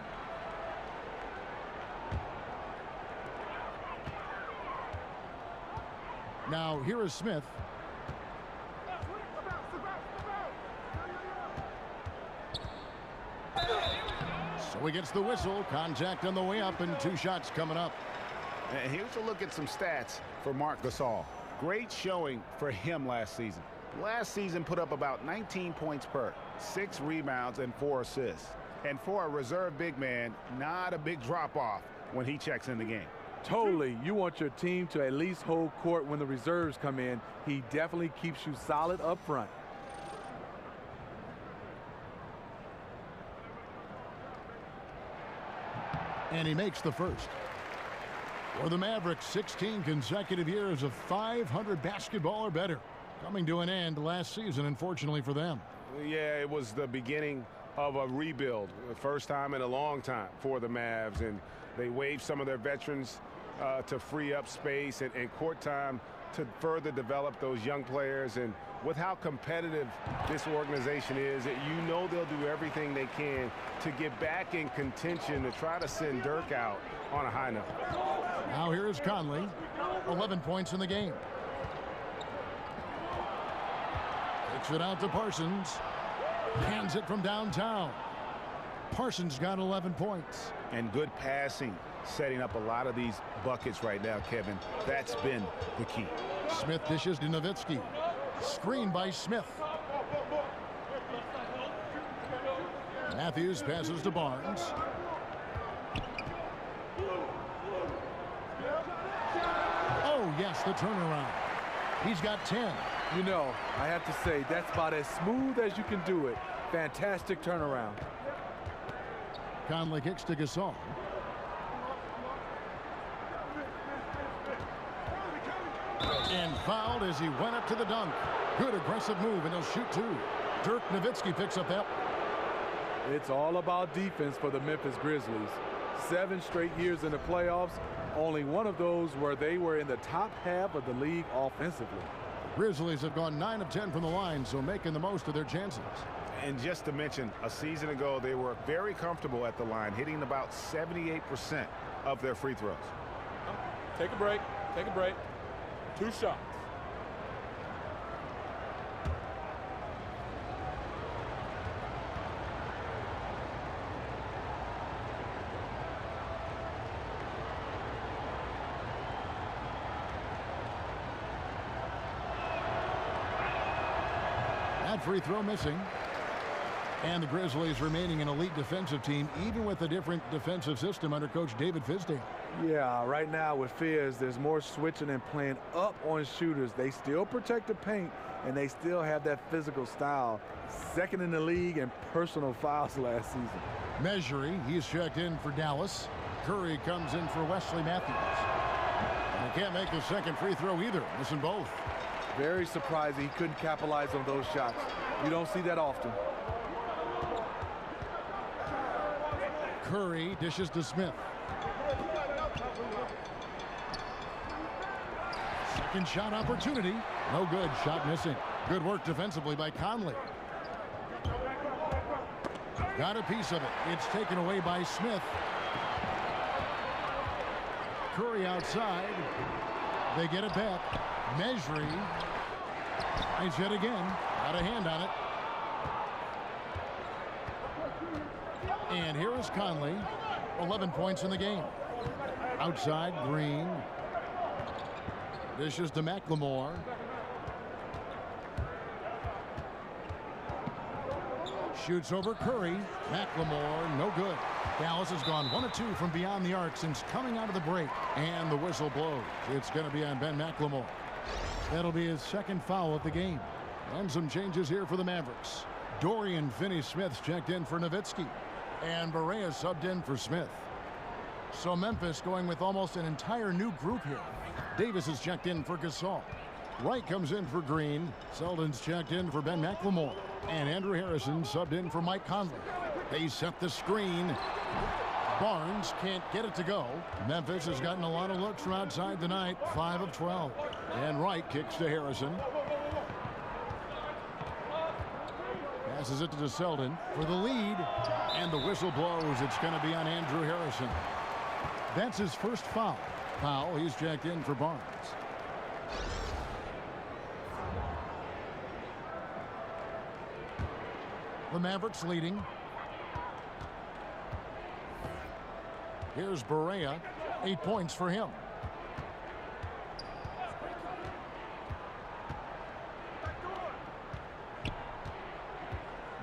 Now, here is Smith. So he gets the whistle. Contact on the way up, and 2 shots coming up. And here's a look at some stats for Marc Gasol. Great showing for him last season. Last season put up about 19 points per, 6 rebounds, and 4 assists. And for a reserve big man, not a big drop-off when he checks in the game. Totally. You want your team to at least hold court when the reserves come in. He definitely keeps you solid up front. And he makes the first. For the Mavericks, 16 consecutive years of 500 basketball or better, coming to an end last season, unfortunately for them. Yeah, it was the beginning of a rebuild. The first time in a long time for the Mavs, and they waived some of their veterans to free up space and court time to further develop those young players. And with how competitive this organization is, you know they'll do everything they can to get back in contention to try to send Dirk out on a high note. Now here's Conley, 11 points in the game. Kicks it out to Parsons. Hands it from downtown. Parsons got 11 points. And good passing, setting up a lot of these buckets right now, Kevin. That's been the key. Smith dishes to Nowitzki. Screen by Smith. Matthews passes to Barnes. Oh, yes, the turnaround. He's got 10. You know, I have to say, that's about as smooth as you can do it. Fantastic turnaround. Conley kicks to Gasol. And fouled as he went up to the dunk. Good aggressive move, and he'll shoot two. Dirk Nowitzki picks up that. It's all about defense for the Memphis Grizzlies. 7 straight years in the playoffs, only one of those where they were in the top half of the league offensively. Grizzlies have gone 9 of 10 from the line, so making the most of their chances. And just to mention, a season ago, they were very comfortable at the line, hitting about 78% of their free throws. Take a break. Take a break. 2 shots. That free throw missing. And the Grizzlies remaining an elite defensive team, even with a different defensive system under Coach David Fizdale. Yeah, right now with Fizz, there's more switching and playing up on shooters. They still protect the paint, and they still have that physical style. Second in the league in personal fouls last season. Measury, he's checked in for Dallas. Curry comes in for Wesley Matthews. And he can't make the second free throw either, missing both. Very surprising he couldn't capitalize on those shots. You don't see that often. Curry dishes to Smith. Second shot opportunity. No good. Shot missing. Good work defensively by Conley. Got a piece of it. It's taken away by Smith. Curry outside. They get it back. Measuring. Nice hit again. Got a hand on it. And here is Conley. 11 points in the game. Outside, Green. Dishes to McLemore. Shoots over Curry. McLemore, no good. Dallas has gone 1 of 2 from beyond the arc since coming out of the break. And the whistle blows. It's going to be on Ben McLemore. That'll be his second foul of the game. And some changes here for the Mavericks. Dorian Finney-Smith's checked in for Nowitzki. And Barea subbed in for Smith. So Memphis going with almost an entire new group here. Davis is checked in for Gasol. Wright comes in for Green. Selden's checked in for Ben McLemore. And Andrew Harrison subbed in for Mike Conley. They set the screen. Barnes can't get it to go. Memphis has gotten a lot of looks from outside tonight. 5 of 12. And Wright kicks to Harrison. Passes it to Selden for the lead. And the whistle blows. It's going to be on Andrew Harrison. That's his first foul. Powell, he's checked in for Barnes. The Mavericks leading. Here's Barea. 8 points for him.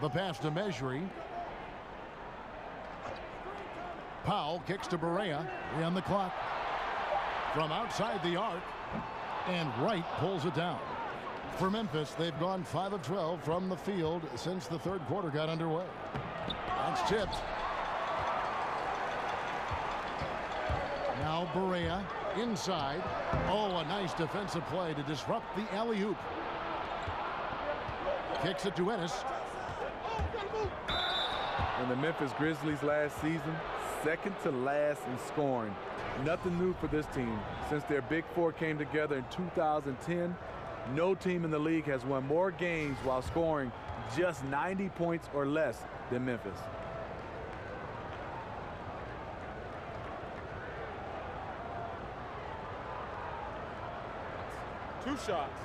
The pass to Measury. Powell kicks to Barea. On the clock. from outside the arc, and Wright pulls it down. For Memphis, they've gone 5 of 12 from the field since the third quarter got underway. That's tipped. Now Barea inside. Oh, a nice defensive play to disrupt the alley-oop. Kicks it to Ennis. And the Memphis Grizzlies last season, second to last in scoring. Nothing new for this team. Since their Big Four came together in 2010, no team in the league has won more games while scoring just 90 points or less than Memphis. Two shots.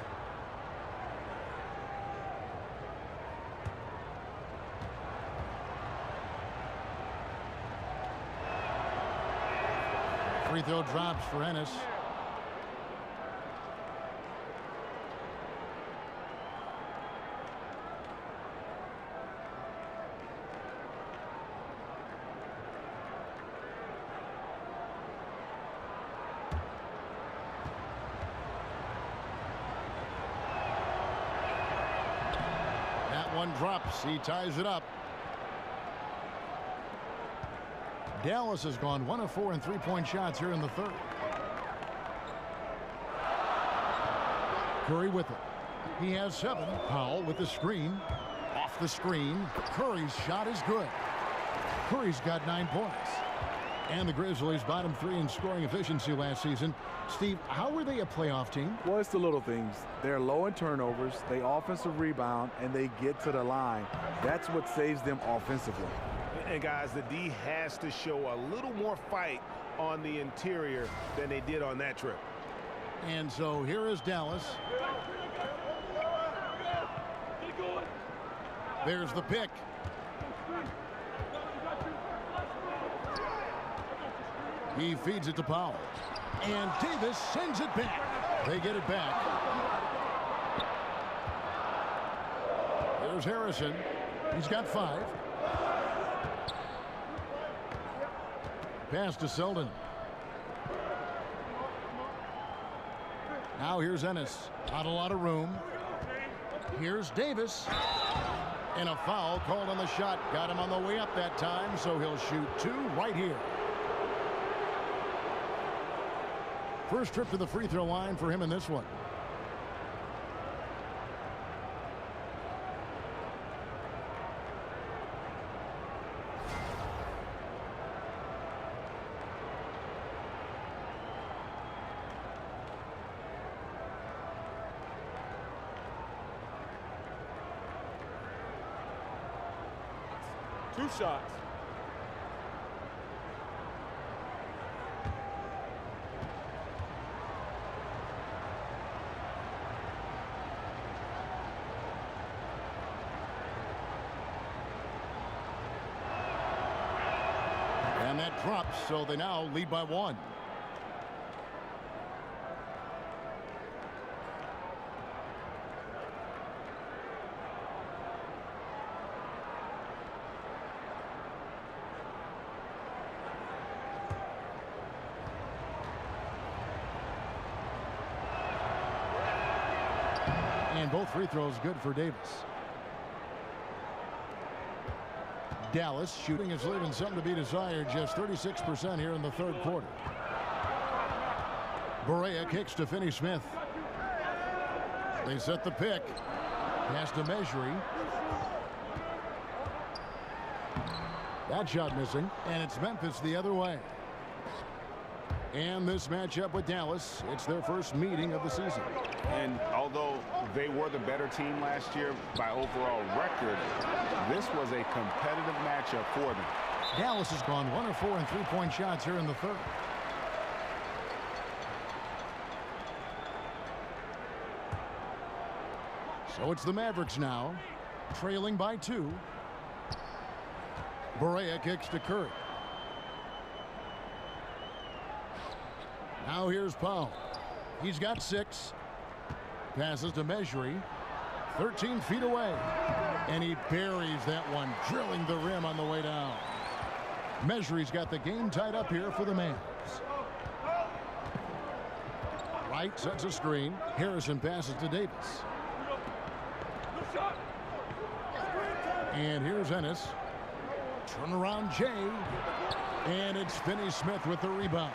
Free throw drops for Ennis. That one drops. He ties it up. Dallas has gone 1 of 4 in three-point shots here in the third. Curry with it. He has 7. Powell with the screen. Off the screen. Curry's shot is good. Curry's got 9 points. And the Grizzlies bottom 3 in scoring efficiency last season. Steve, how were they a playoff team? Well, it's the little things. They're low in turnovers, they offensive rebound, and they get to the line. That's what saves them offensively. And guys, the D has to show a little more fight on the interior than they did on that trip. And so here is Dallas. There's the pick. He feeds it to Powell. And Davis sends it back. They get it back. There's Harrison. He's got 5. Pass to Selden. Now here's Ennis. Not a lot of room. Here's Davis. And a foul called on the shot. Got him on the way up that time, so he'll shoot 2 right here. First trip to the free throw line for him in this one. Two shots. And that drops, so they now lead by 1. And both free throws good for Davis. Dallas shooting is leaving something to be desired. Just 36% here in the third quarter. Barea kicks to Finney-Smith. They set the pick. Pass to Mejri. That shot missing. And it's Memphis the other way. And this matchup with Dallas, it's their first meeting of the season. And although they were the better team last year by overall record, this was a competitive matchup for them. Dallas has gone 1 of 4 in three-point shots here in the third. So it's the Mavericks now, trailing by 2. Barea kicks to Curry. Now here's Powell. He's got 6. Passes to Mejri. 13 feet away. And he buries that one, drilling the rim on the way down. Mejri's got the game tied up here for the Mavs. Wright sets a screen. Harrison passes to Davis. And here's Ennis. Turnaround Jay. And it's Finney-Smith with the rebound.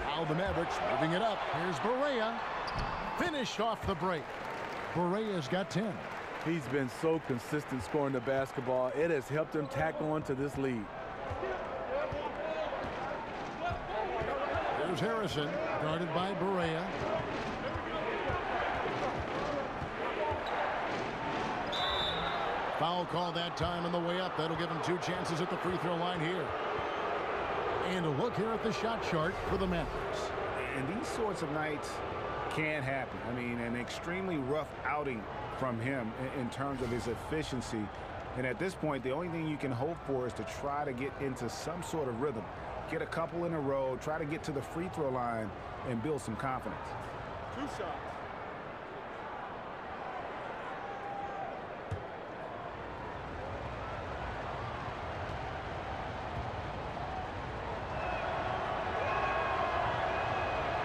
Now the Mavericks moving it up. Here's Barea. Finished off the break. Barea's got 10. He's been so consistent scoring the basketball. It has helped him tack on to this lead. Here's Harrison, guarded by Barea. Foul call that time on the way up. That'll give him 2 chances at the free throw line here. And a look here at the shot chart for the Mavericks. And these sorts of nights can happen. I mean, an extremely rough outing from him in terms of his efficiency. And at this point, the only thing you can hope for is to try to get into some sort of rhythm. Get a couple in a row, try to get to the free throw line, and build some confidence. 2 shots.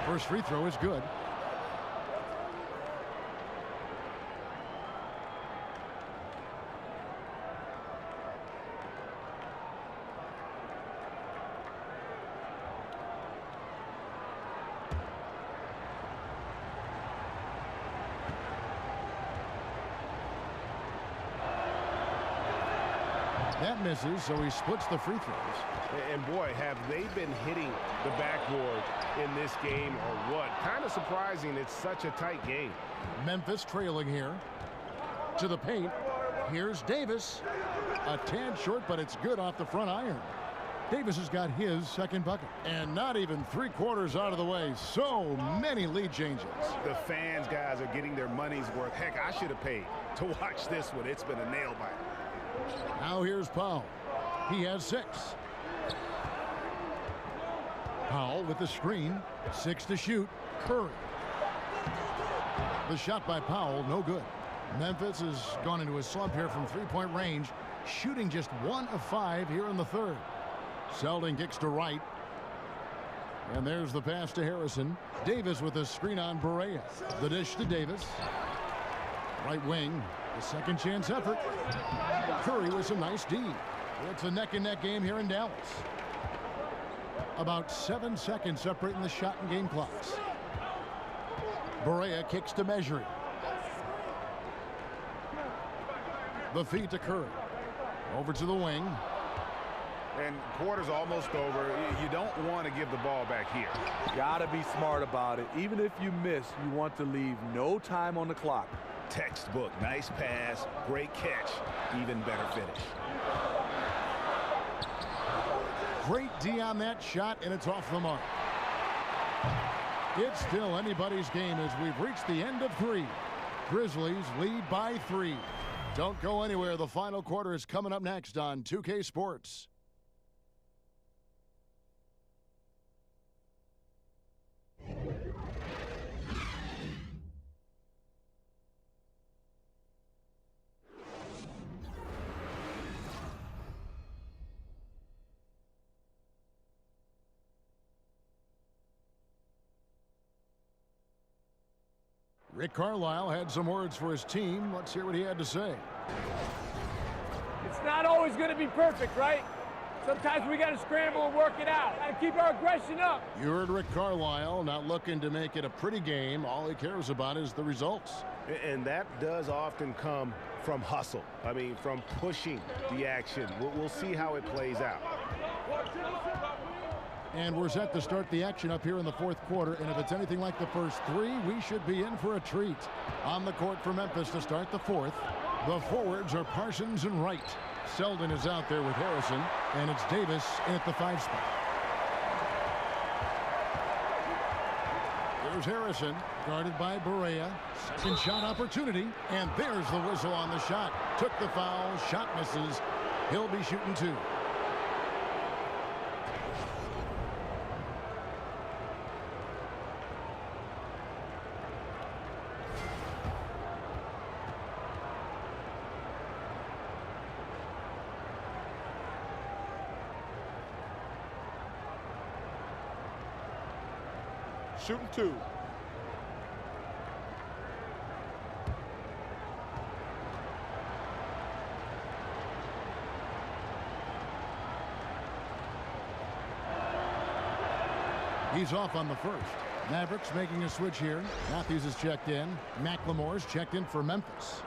First free throw is good. That misses, so he splits the free throws. And boy, have they been hitting the backboard in this game or what? Kind of surprising it's such a tight game. Memphis trailing here. To the paint. Here's Davis. A tad short, but it's good off the front iron. Davis has got his second bucket. And not even 3/4 out of the way. So many lead changes. The fans, guys, are getting their money's worth. Heck, I should have paid to watch this one. It's been a nail biter. Now here's Powell. He has 6. Powell with the screen. 6 to shoot. Curry. The shot by Powell, no good. Memphis has gone into a slump here from 3-point range, shooting just 1 of 5 here in the third. Selden kicks to Wright. And there's the pass to Harrison. Davis with a screen on Barea. The dish to Davis. Right wing. The second chance effort. Curry with some nice D. It's a neck-and-neck game here in Dallas. About 7 seconds separating the shot and game clocks. Barea kicks to measure. The feed to Curry. Over to the wing. And quarter's almost over. You don't want to give the ball back here. Gotta be smart about it. Even if you miss, you want to leave no time on the clock. Textbook. Nice pass. Great catch. Even better finish. Great D on that shot, and it's off the mark. It's still anybody's game as we've reached the end of 3. Grizzlies lead by 3. Don't go anywhere. The final quarter is coming up next on 2K Sports. Rick Carlisle had some words for his team. Let's hear what he had to say. It's not always going to be perfect, right? Sometimes we got to scramble and work it out. Got to keep our aggression up. You heard Rick Carlisle, not looking to make it a pretty game. All he cares about is the results. And that does often come from hustle. I mean, from pushing the action. We'll see how it plays out. And we're set to start the action up here in the fourth quarter. And if it's anything like the first 3, we should be in for a treat. On the court for Memphis to start the fourth. The forwards are Parsons and Wright. Selden is out there with Harrison. And it's Davis in at the 5 spot. There's Harrison, guarded by Barea. Second shot opportunity. And there's the whistle on the shot. Took the foul. Shot misses. He'll be shooting 2. Shooting 2. He's off on the first. Mavericks making a switch here. Matthews is checked in. McLemore's checked in for Memphis.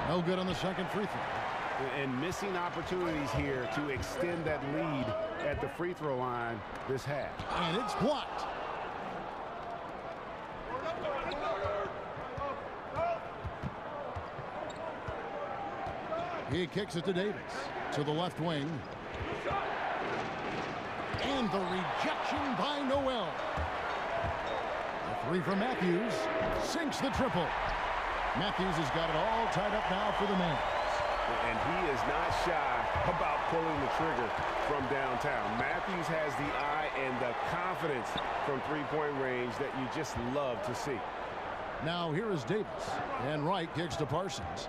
No good on the second free throw. And missing opportunities here to extend that lead at the free throw line this half. And it's blocked. He kicks it to Davis. To the left wing. And the rejection by Noel. The three from Matthews. Sinks the triple. Matthews has got it all tied up now for the man. And he is not shy about pulling the trigger from downtown. Matthews has the eye and the confidence from three-point range that you just love to see. Now here is Davis. And Wright kicks to Parsons.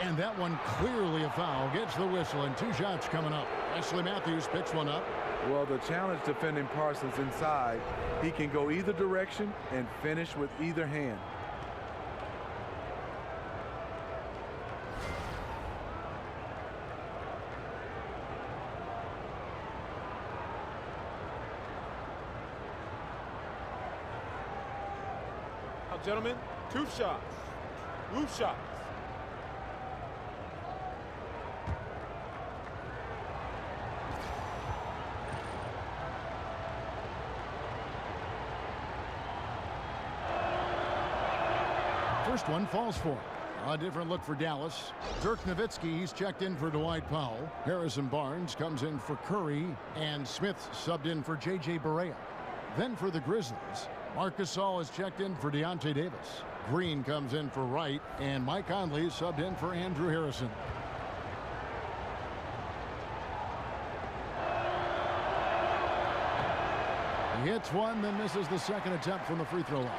And that one clearly a foul. Gets the whistle and 2 shots coming up. Wesley Matthews picks one up. Well, the challenge defending Parsons inside, he can go either direction and finish with either hand. Now, gentlemen, 2 shots. Roof shots. First one falls for him. A different look for Dallas. Dirk Nowitzki, he's checked in for Dwight Powell. Harrison Barnes comes in for Curry. And Smith subbed in for J.J. Barea. Then for the Grizzlies, Marc Gasol is checked in for Deontay Davis. Green comes in for Wright. And Mike Conley subbed in for Andrew Harrison. He hits one, then misses the second attempt from the free throw line.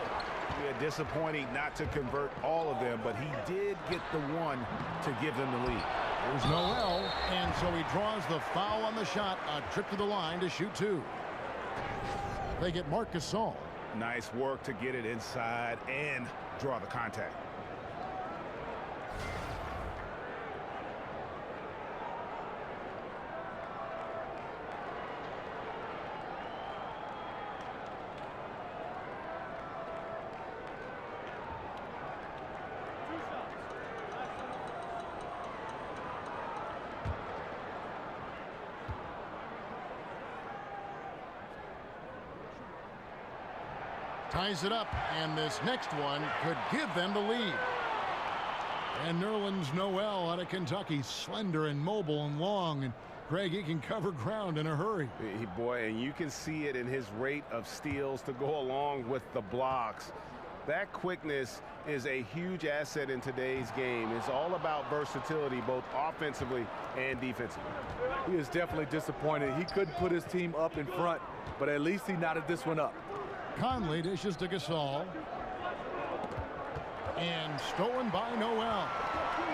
Yeah, disappointing not to convert all of them, but he did get the one to give them the lead. There's Noel, and so he draws the foul on the shot. A trip to the line to shoot 2. They get Marc Gasol. Nice work to get it inside and draw the contact. Ties it up, and this next one could give them the lead. And Nerlens Noel out of Kentucky, slender and mobile and long, and Greg, he can cover ground in a hurry. Boy, and you can see it in his rate of steals to go along with the blocks. That quickness is a huge asset in today's game. It's all about versatility, both offensively and defensively. He is definitely disappointed. He couldn't put his team up in front, but at least he knotted this one up. Conley dishes to Gasol. And stolen by Noel.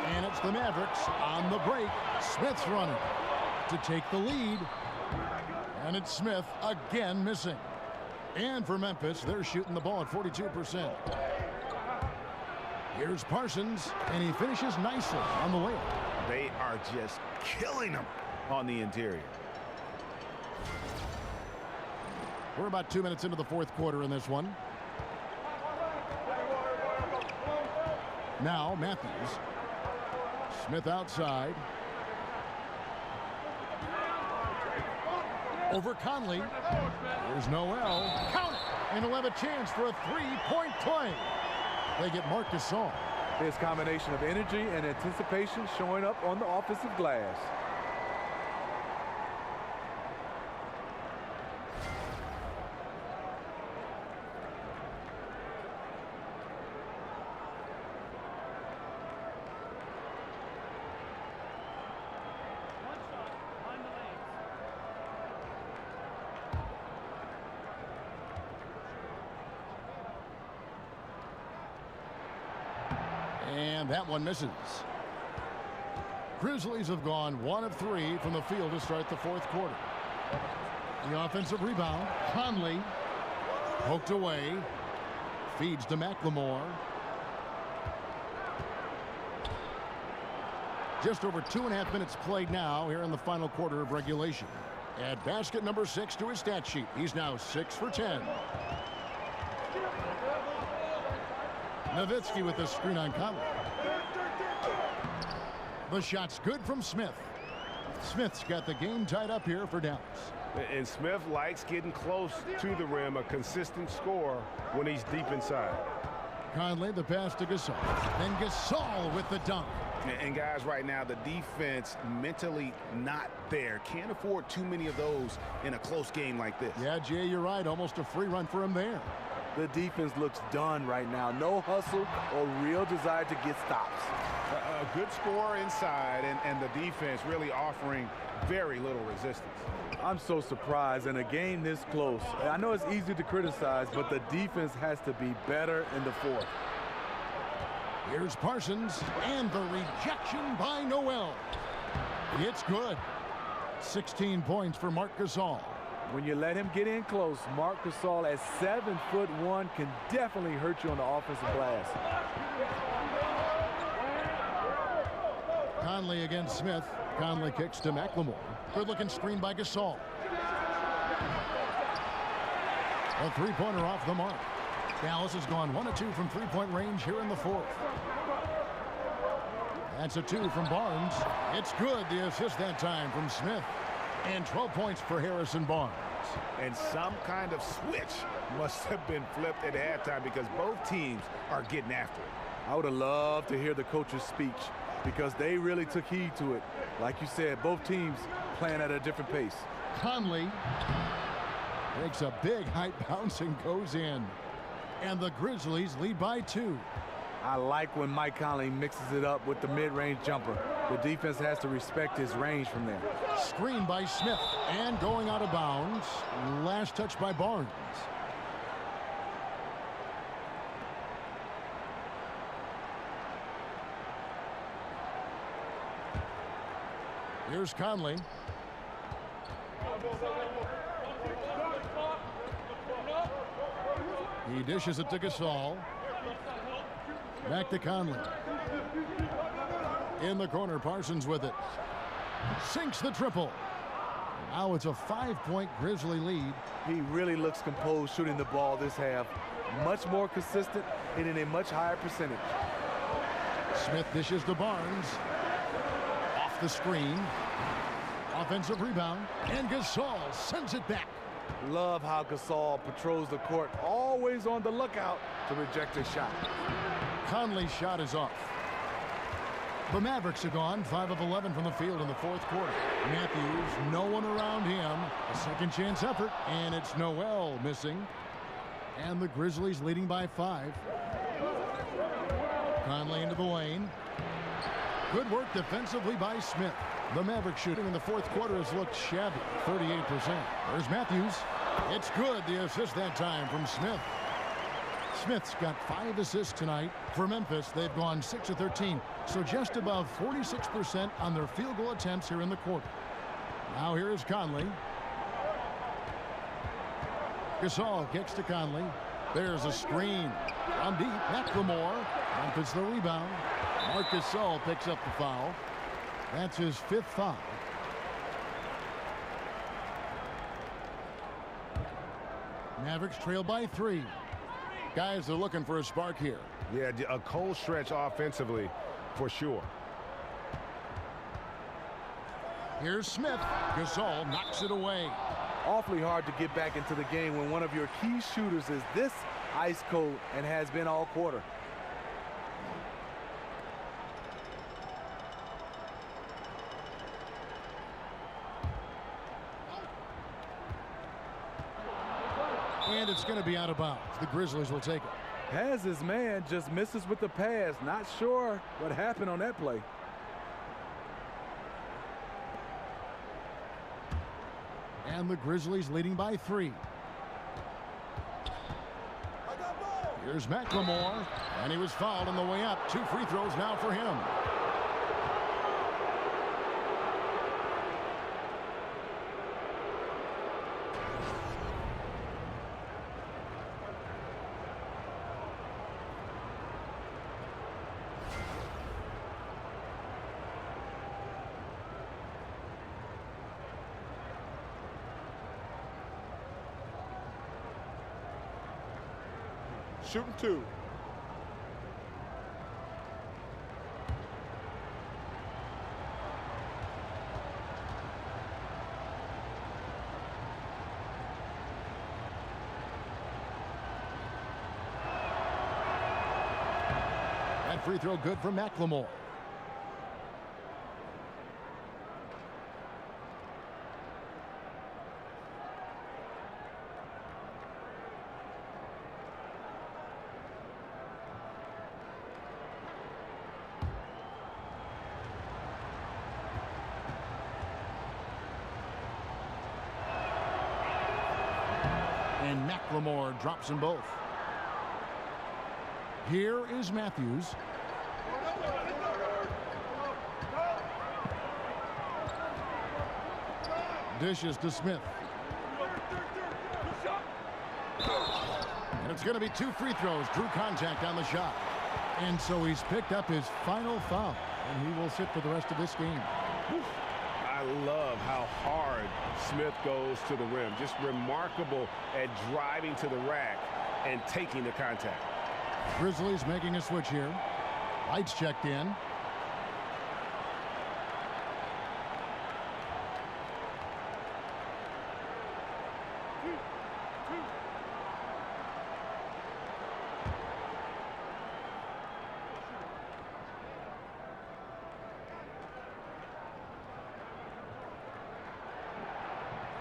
And it's the Mavericks on the break. Smith's running to take the lead. And it's Smith again missing. And for Memphis, they're shooting the ball at 42%. Here's Parsons, and he finishes nicely on the layup. They are just killing them on the interior. We're about 2 minutes into the fourth quarter in this one. Now Matthews. Smith outside. Over Conley. There's Noel. Count it! And he'll have a chance for a three-point play. They get Marc Gasol. His combination of energy and anticipation showing up on the offensive glass. And that one misses. Grizzlies have gone 1 of 3 from the field to start the fourth quarter. The offensive rebound. Conley poked away. Feeds to McLemore. Just over 2.5 minutes played now here in the final quarter of regulation. Add basket number 6 to his stat sheet. He's now 6 for 10. Nowitzki with the screen on Conley. The shot's good from Smith. Smith's got the game tied up here for Dallas. And Smith likes getting close to the rim, a consistent scorer when he's deep inside. Conley, the pass to Gasol. Then Gasol with the dunk. And guys, right now, the defense mentally not there. Can't afford too many of those in a close game like this. Yeah, Jay, you're right. Almost a free run for him there. The defense looks done right now. No hustle or real desire to get stops. A good score inside, and the defense really offering very little resistance. I'm so surprised in a game this close. I know it's easy to criticize, but the defense has to be better in the fourth. Here's Parsons, and the rejection by Noel. It's good. 16 points for Marc Gasol. When you let him get in close, Marc Gasol at 7'1" can definitely hurt you on the offensive glass. Conley against Smith. Conley kicks to McLemore. Good-looking screen by Gasol. A three-pointer off the mark. Dallas has gone 1 of 2 from three-point range here in the fourth. That's a 2 from Barnes. It's good. The assist that time from Smith. And 12 points for Harrison Barnes. And some kind of switch must have been flipped at halftime because both teams are getting after it. I would have loved to hear the coach's speech because they really took heed to it. Like you said, both teams playing at a different pace. Conley takes a big high bounce and goes in. And the Grizzlies lead by 2. I like when Mike Conley mixes it up with the mid-range jumper. The defense has to respect his range from there. Screen by Smith and going out of bounds. Last touch by Barnes. Here's Conley. He dishes it to Gasol. Back to Conley. In the corner, Parsons with it. Sinks the triple. Now it's a 5-point Grizzly lead. He really looks composed shooting the ball this half. Much more consistent and in a much higher percentage. Smith dishes to Barnes. Off the screen. Offensive rebound. And Gasol sends it back. Love how Gasol patrols the court, always on the lookout to reject a shot. Conley's shot is off. The Mavericks are gone 5 of 11 from the field in the fourth quarter. Matthews, no one around him. A second chance effort, and it's Noel missing. And the Grizzlies leading by 5. Conley into the lane. Good work defensively by Smith. The Mavericks shooting in the fourth quarter has looked shabby, 38%. There's Matthews. It's good. The assist that time from Smith. Smith's got 5 assists tonight. For Memphis, they've gone 6 of 13, so just above 46% on their field goal attempts here in the quarter. Now here is Conley. Gasol kicks to Conley. There's a screen. On deep, McLemore. Memphis the rebound. Marc Gasol picks up the foul. That's his 5th foul. Mavericks trail by 3. Guys are looking for a spark here. Yeah, a cold stretch offensively for sure. Here's Smith. Gasol knocks it away. Awfully hard to get back into the game when one of your key shooters is this ice cold and has been all quarter. And it's going to be out of bounds. The Grizzlies will take it. Has his man, just misses with the pass. Not sure what happened on that play. And the Grizzlies leading by 3. Here's McLemore. And he was fouled on the way up. 2 free throws now for him. shooting 2. That free throw good for McLemore. And McLemore drops them both. Here is Matthews. Dishes to Smith. And it's going to be 2 free throws. Drew contact on the shot. And so he's picked up his final foul. And he will sit for the rest of this game. I love how hard Smith goes to the rim. Just remarkable at driving to the rack and taking the contact. Grizzlies making a switch here. Lights checked in.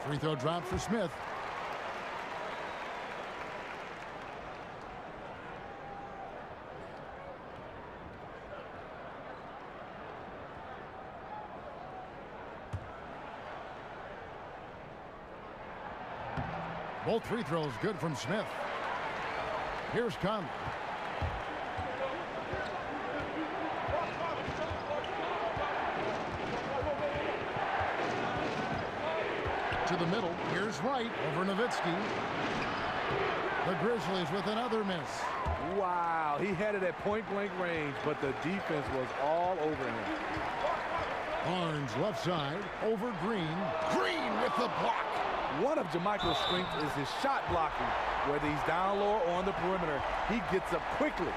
Free throw drop for Smith. Both free throws good from Smith. Here's Conley. To the middle. Here's Wright over Nowitzki. The Grizzlies with another miss. Wow, he had it at point-blank range, but the defense was all over him. Barnes left side over Green. Green with the block. One of JaMychal's strengths is his shot blocking. Whether he's down low or on the perimeter, he gets up quickly.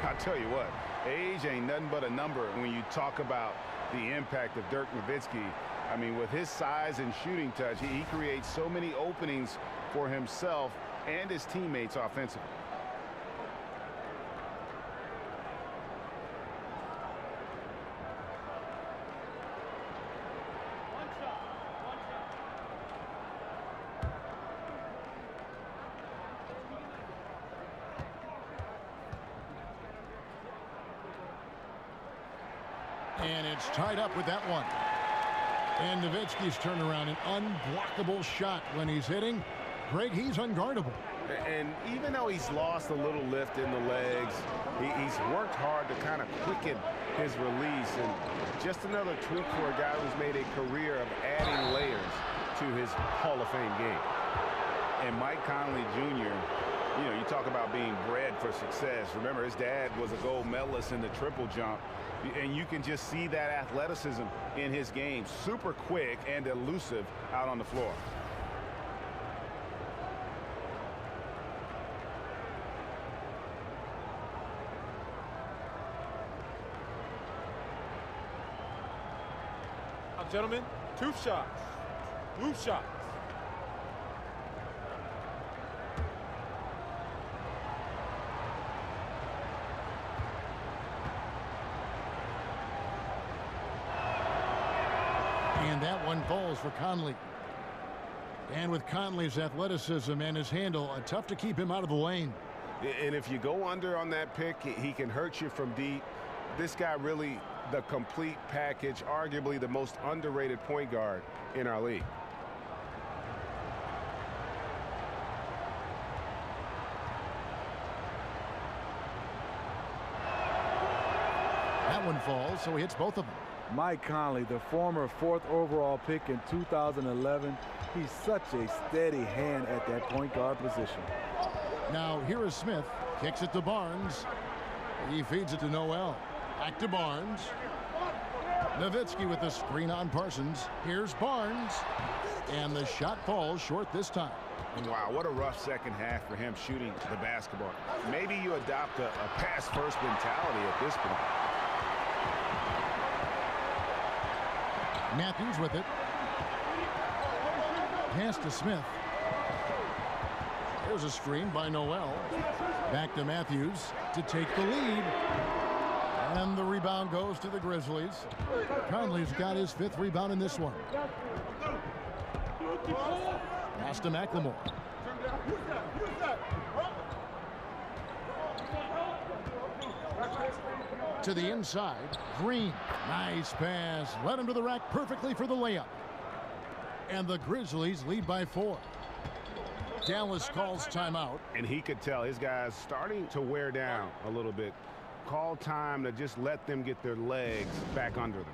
I'll tell you what, age ain't nothing but a number when you talk about the impact of Dirk Nowitzki. I mean, with his size and shooting touch, he creates so many openings for himself and his teammates offensively. And it's tied up with that one. And Nowitzki's turnaround, an unblockable shot when he's hitting. Greg, he's unguardable. And even though he's lost a little lift in the legs, he's worked hard to kind of quicken his release. And just another tweak for a guy who's made a career of adding layers to his Hall of Fame game. And Mike Conley Jr., you know, you talk about being bred for success. Remember, his dad was a gold medalist in the triple jump. And you can just see that athleticism in his game. Super quick and elusive out on the floor. Now, gentlemen, 2 shots. 2 shots. And that one falls for Conley. And with Conley's athleticism and his handle, tough to keep him out of the lane. And if you go under on that pick, he can hurt you from deep. This guy really the complete package, arguably the most underrated point guard in our league. That one falls, so he hits both of them. Mike Conley, the former 4th overall pick in 2011, he's such a steady hand at that point guard position. Now here is Smith, kicks it to Barnes. He feeds it to Noel. Back to Barnes. Nowitzki with the screen on Parsons. Here's Barnes. And the shot falls short this time. Wow, what a rough second half for him shooting the basketball. Maybe you adopt a pass-first mentality at this point. Matthews with it. Pass to Smith. There's a screen by Noel. Back to Matthews to take the lead. And the rebound goes to the Grizzlies. Conley's got his 5th rebound in this one. Pass to McLemore. To the inside. Green. Nice pass. Led him to the rack perfectly for the layup. And the Grizzlies lead by 4. Dallas calls timeout. And he could tell his guys starting to wear down a little bit. Call time to just let them get their legs back under them.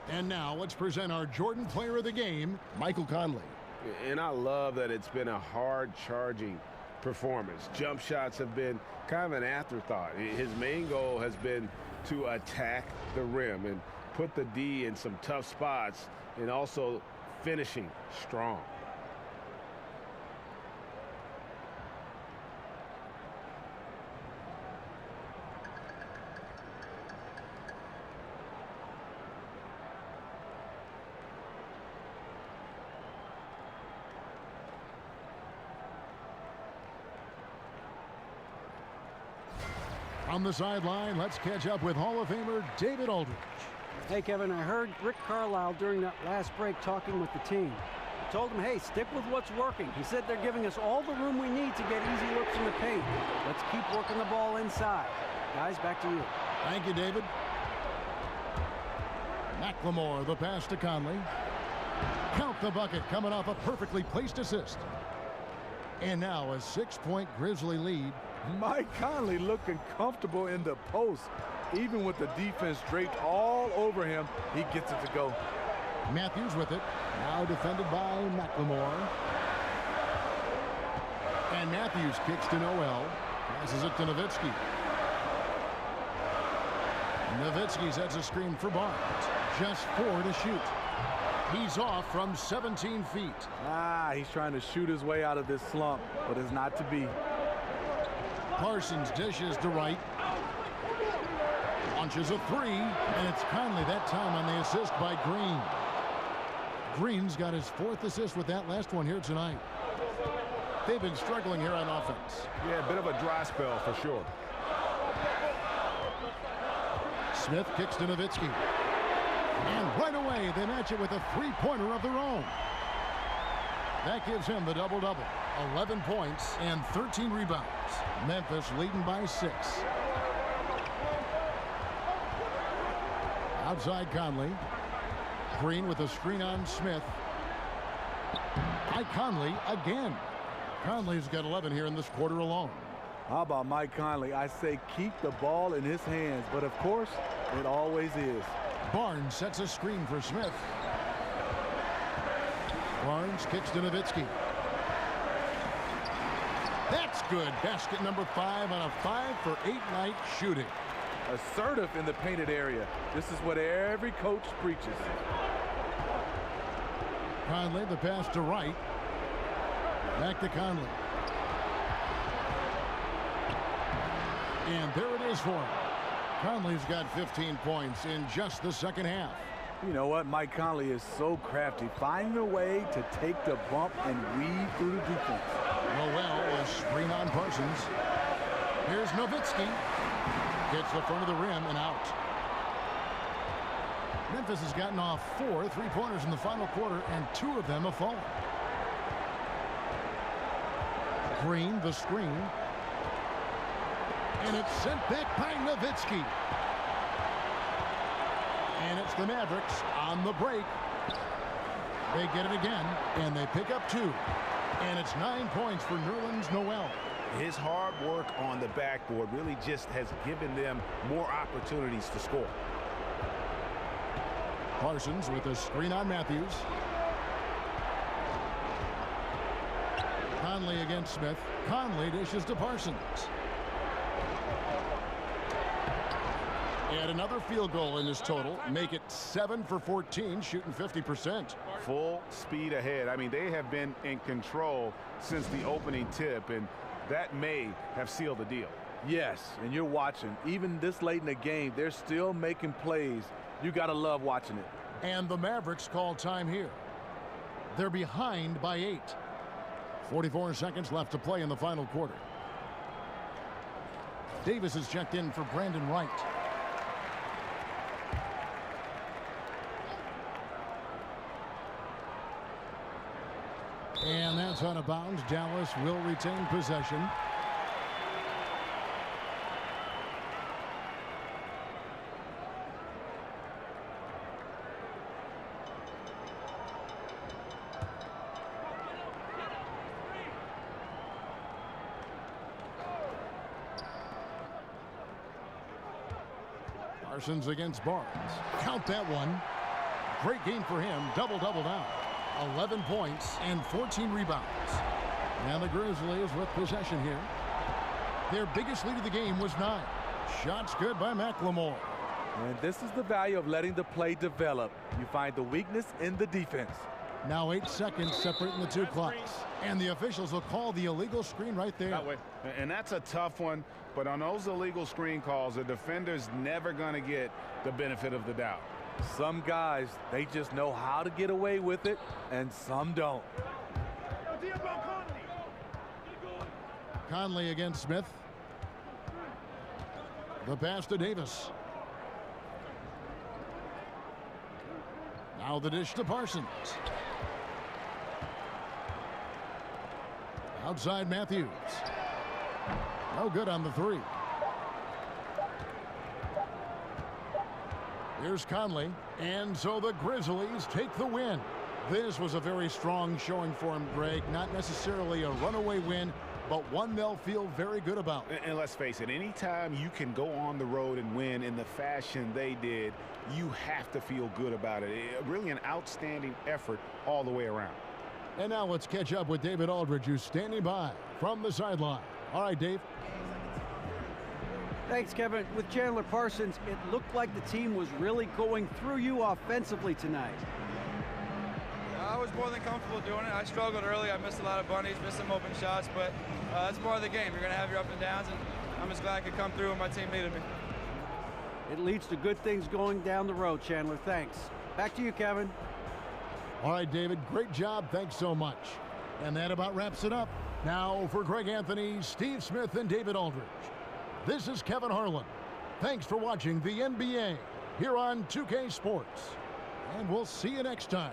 And now let's present our Jordan Player of the Game, Michael Conley. And I love that it's been a hard-charging performance. Jump shots have been kind of an afterthought. His main goal has been to attack the rim and put the D in some tough spots and also finishing strong. On the sideline, let's catch up with Hall of Famer David Aldridge. Hey, Kevin, I heard Rick Carlisle during that last break talking with the team. I told him, hey, stick with what's working. He said they're giving us all the room we need to get easy looks in the paint. Let's keep working the ball inside. Guys, back to you. Thank you, David. McLemore, the pass to Conley. Count the bucket, coming off a perfectly placed assist. And now a 6-point Grizzly lead. Mike Conley looking comfortable in the post. Even with the defense draped all over him, he gets it to go. Matthews with it. Now defended by McLemore. And Matthews kicks to Noel. Passes it to Nowitzki. Nowitzki sets a screen for Barnes. Just 4 to shoot. He's off from 17 feet. He's trying to shoot his way out of this slump, but it's not to be. Parsons dishes to right. Launches a 3, and it's Conley that time on the assist by Green. Green's got his 4th assist with that last one here tonight. They've been struggling here on offense. Yeah, a bit of a dry spell for sure. Smith kicks to Nowitzki. And right away, they match it with a 3-pointer of their own. That gives him the double-double. 11 points and 13 rebounds. Memphis leading by 6. Outside Conley. Green with a screen on Smith. By Conley again. Conley's got 11 here in this quarter alone. How about Mike Conley? I say keep the ball in his hands, but of course, it always is. Barnes sets a screen for Smith. Barnes kicks to Nowitzki. That's good. Basket number 5 on a 5-for-8 night shooting. Assertive in the painted area. This is what every coach preaches. Conley, the pass to right. Back to Conley. And there it is for him. Conley's got 15 points in just the second half. You know what? Mike Conley is so crafty. Finding a way to take the bump and weave through the defense. Noel, a screen on Parsons. Here's Nowitzki. Hits the front of the rim and out. Memphis has gotten off 4 3-pointers in the final quarter, and 2 of them have fallen. Green, the screen. And it's sent back by Nowitzki. And it's the Mavericks on the break. They get it again, and they pick up 2. And it's 9 points for Nerlens Noel. His hard work on the backboard really just has given them more opportunities to score. Parsons with a screen on Matthews. Conley against Smith. Conley dishes to Parsons. And another field goal in this total. Make it 7 for 14, shooting 50%. Full speed ahead. I mean, they have been in control since the opening tip, and that may have sealed the deal. Yes, and you're watching. Even this late in the game, they're still making plays. You got to love watching it. And the Mavericks call time here. They're behind by 8. 44 seconds left to play in the final quarter. Davis is checked in for Brandon Wright. And that's out of bounds. Dallas will retain possession. Parsons against Barnes. Count that one. Great game for him. Double-double now. 11 points and 14 rebounds. And the Grizzlies with possession here. Their biggest lead of the game was 9. Shots good by McLemore. And this is the value of letting the play develop. You find the weakness in the defense. Now 8 seconds separating the two clocks. And the officials will call the illegal screen right there. That way. And that's a tough one. But on those illegal screen calls, the defender's never going to get the benefit of the doubt. Some guys, they just know how to get away with it, and some don't. Conley against Smith. The pass to Davis. Now the dish to Parsons. Outside Matthews. No good on the 3. Here's Conley. And so the Grizzlies take the win. This was a very strong showing for him, Greg. Not necessarily a runaway win, but one they'll feel very good about. And let's face it, anytime you can go on the road and win in the fashion they did, you have to feel good about it. Really an outstanding effort all the way around. And now let's catch up with David Aldridge, who's standing by from the sideline. All right, Dave. Thanks, Kevin. With Chandler Parsons, it looked like the team was really going through you offensively tonight. I was more than comfortable doing it. I struggled early. I missed a lot of bunnies, missed some open shots, but that's part of the game. You're going to have your up and downs, and I'm just glad I could come through and my team needed me. It leads to good things going down the road, Chandler. Thanks. Back to you, Kevin. All right, David, great job. Thanks so much. And that about wraps it up. Now for Greg Anthony, Steve Smith, and David Aldridge. This is Kevin Harlan. Thanks for watching the NBA here on 2K Sports. And we'll see you next time.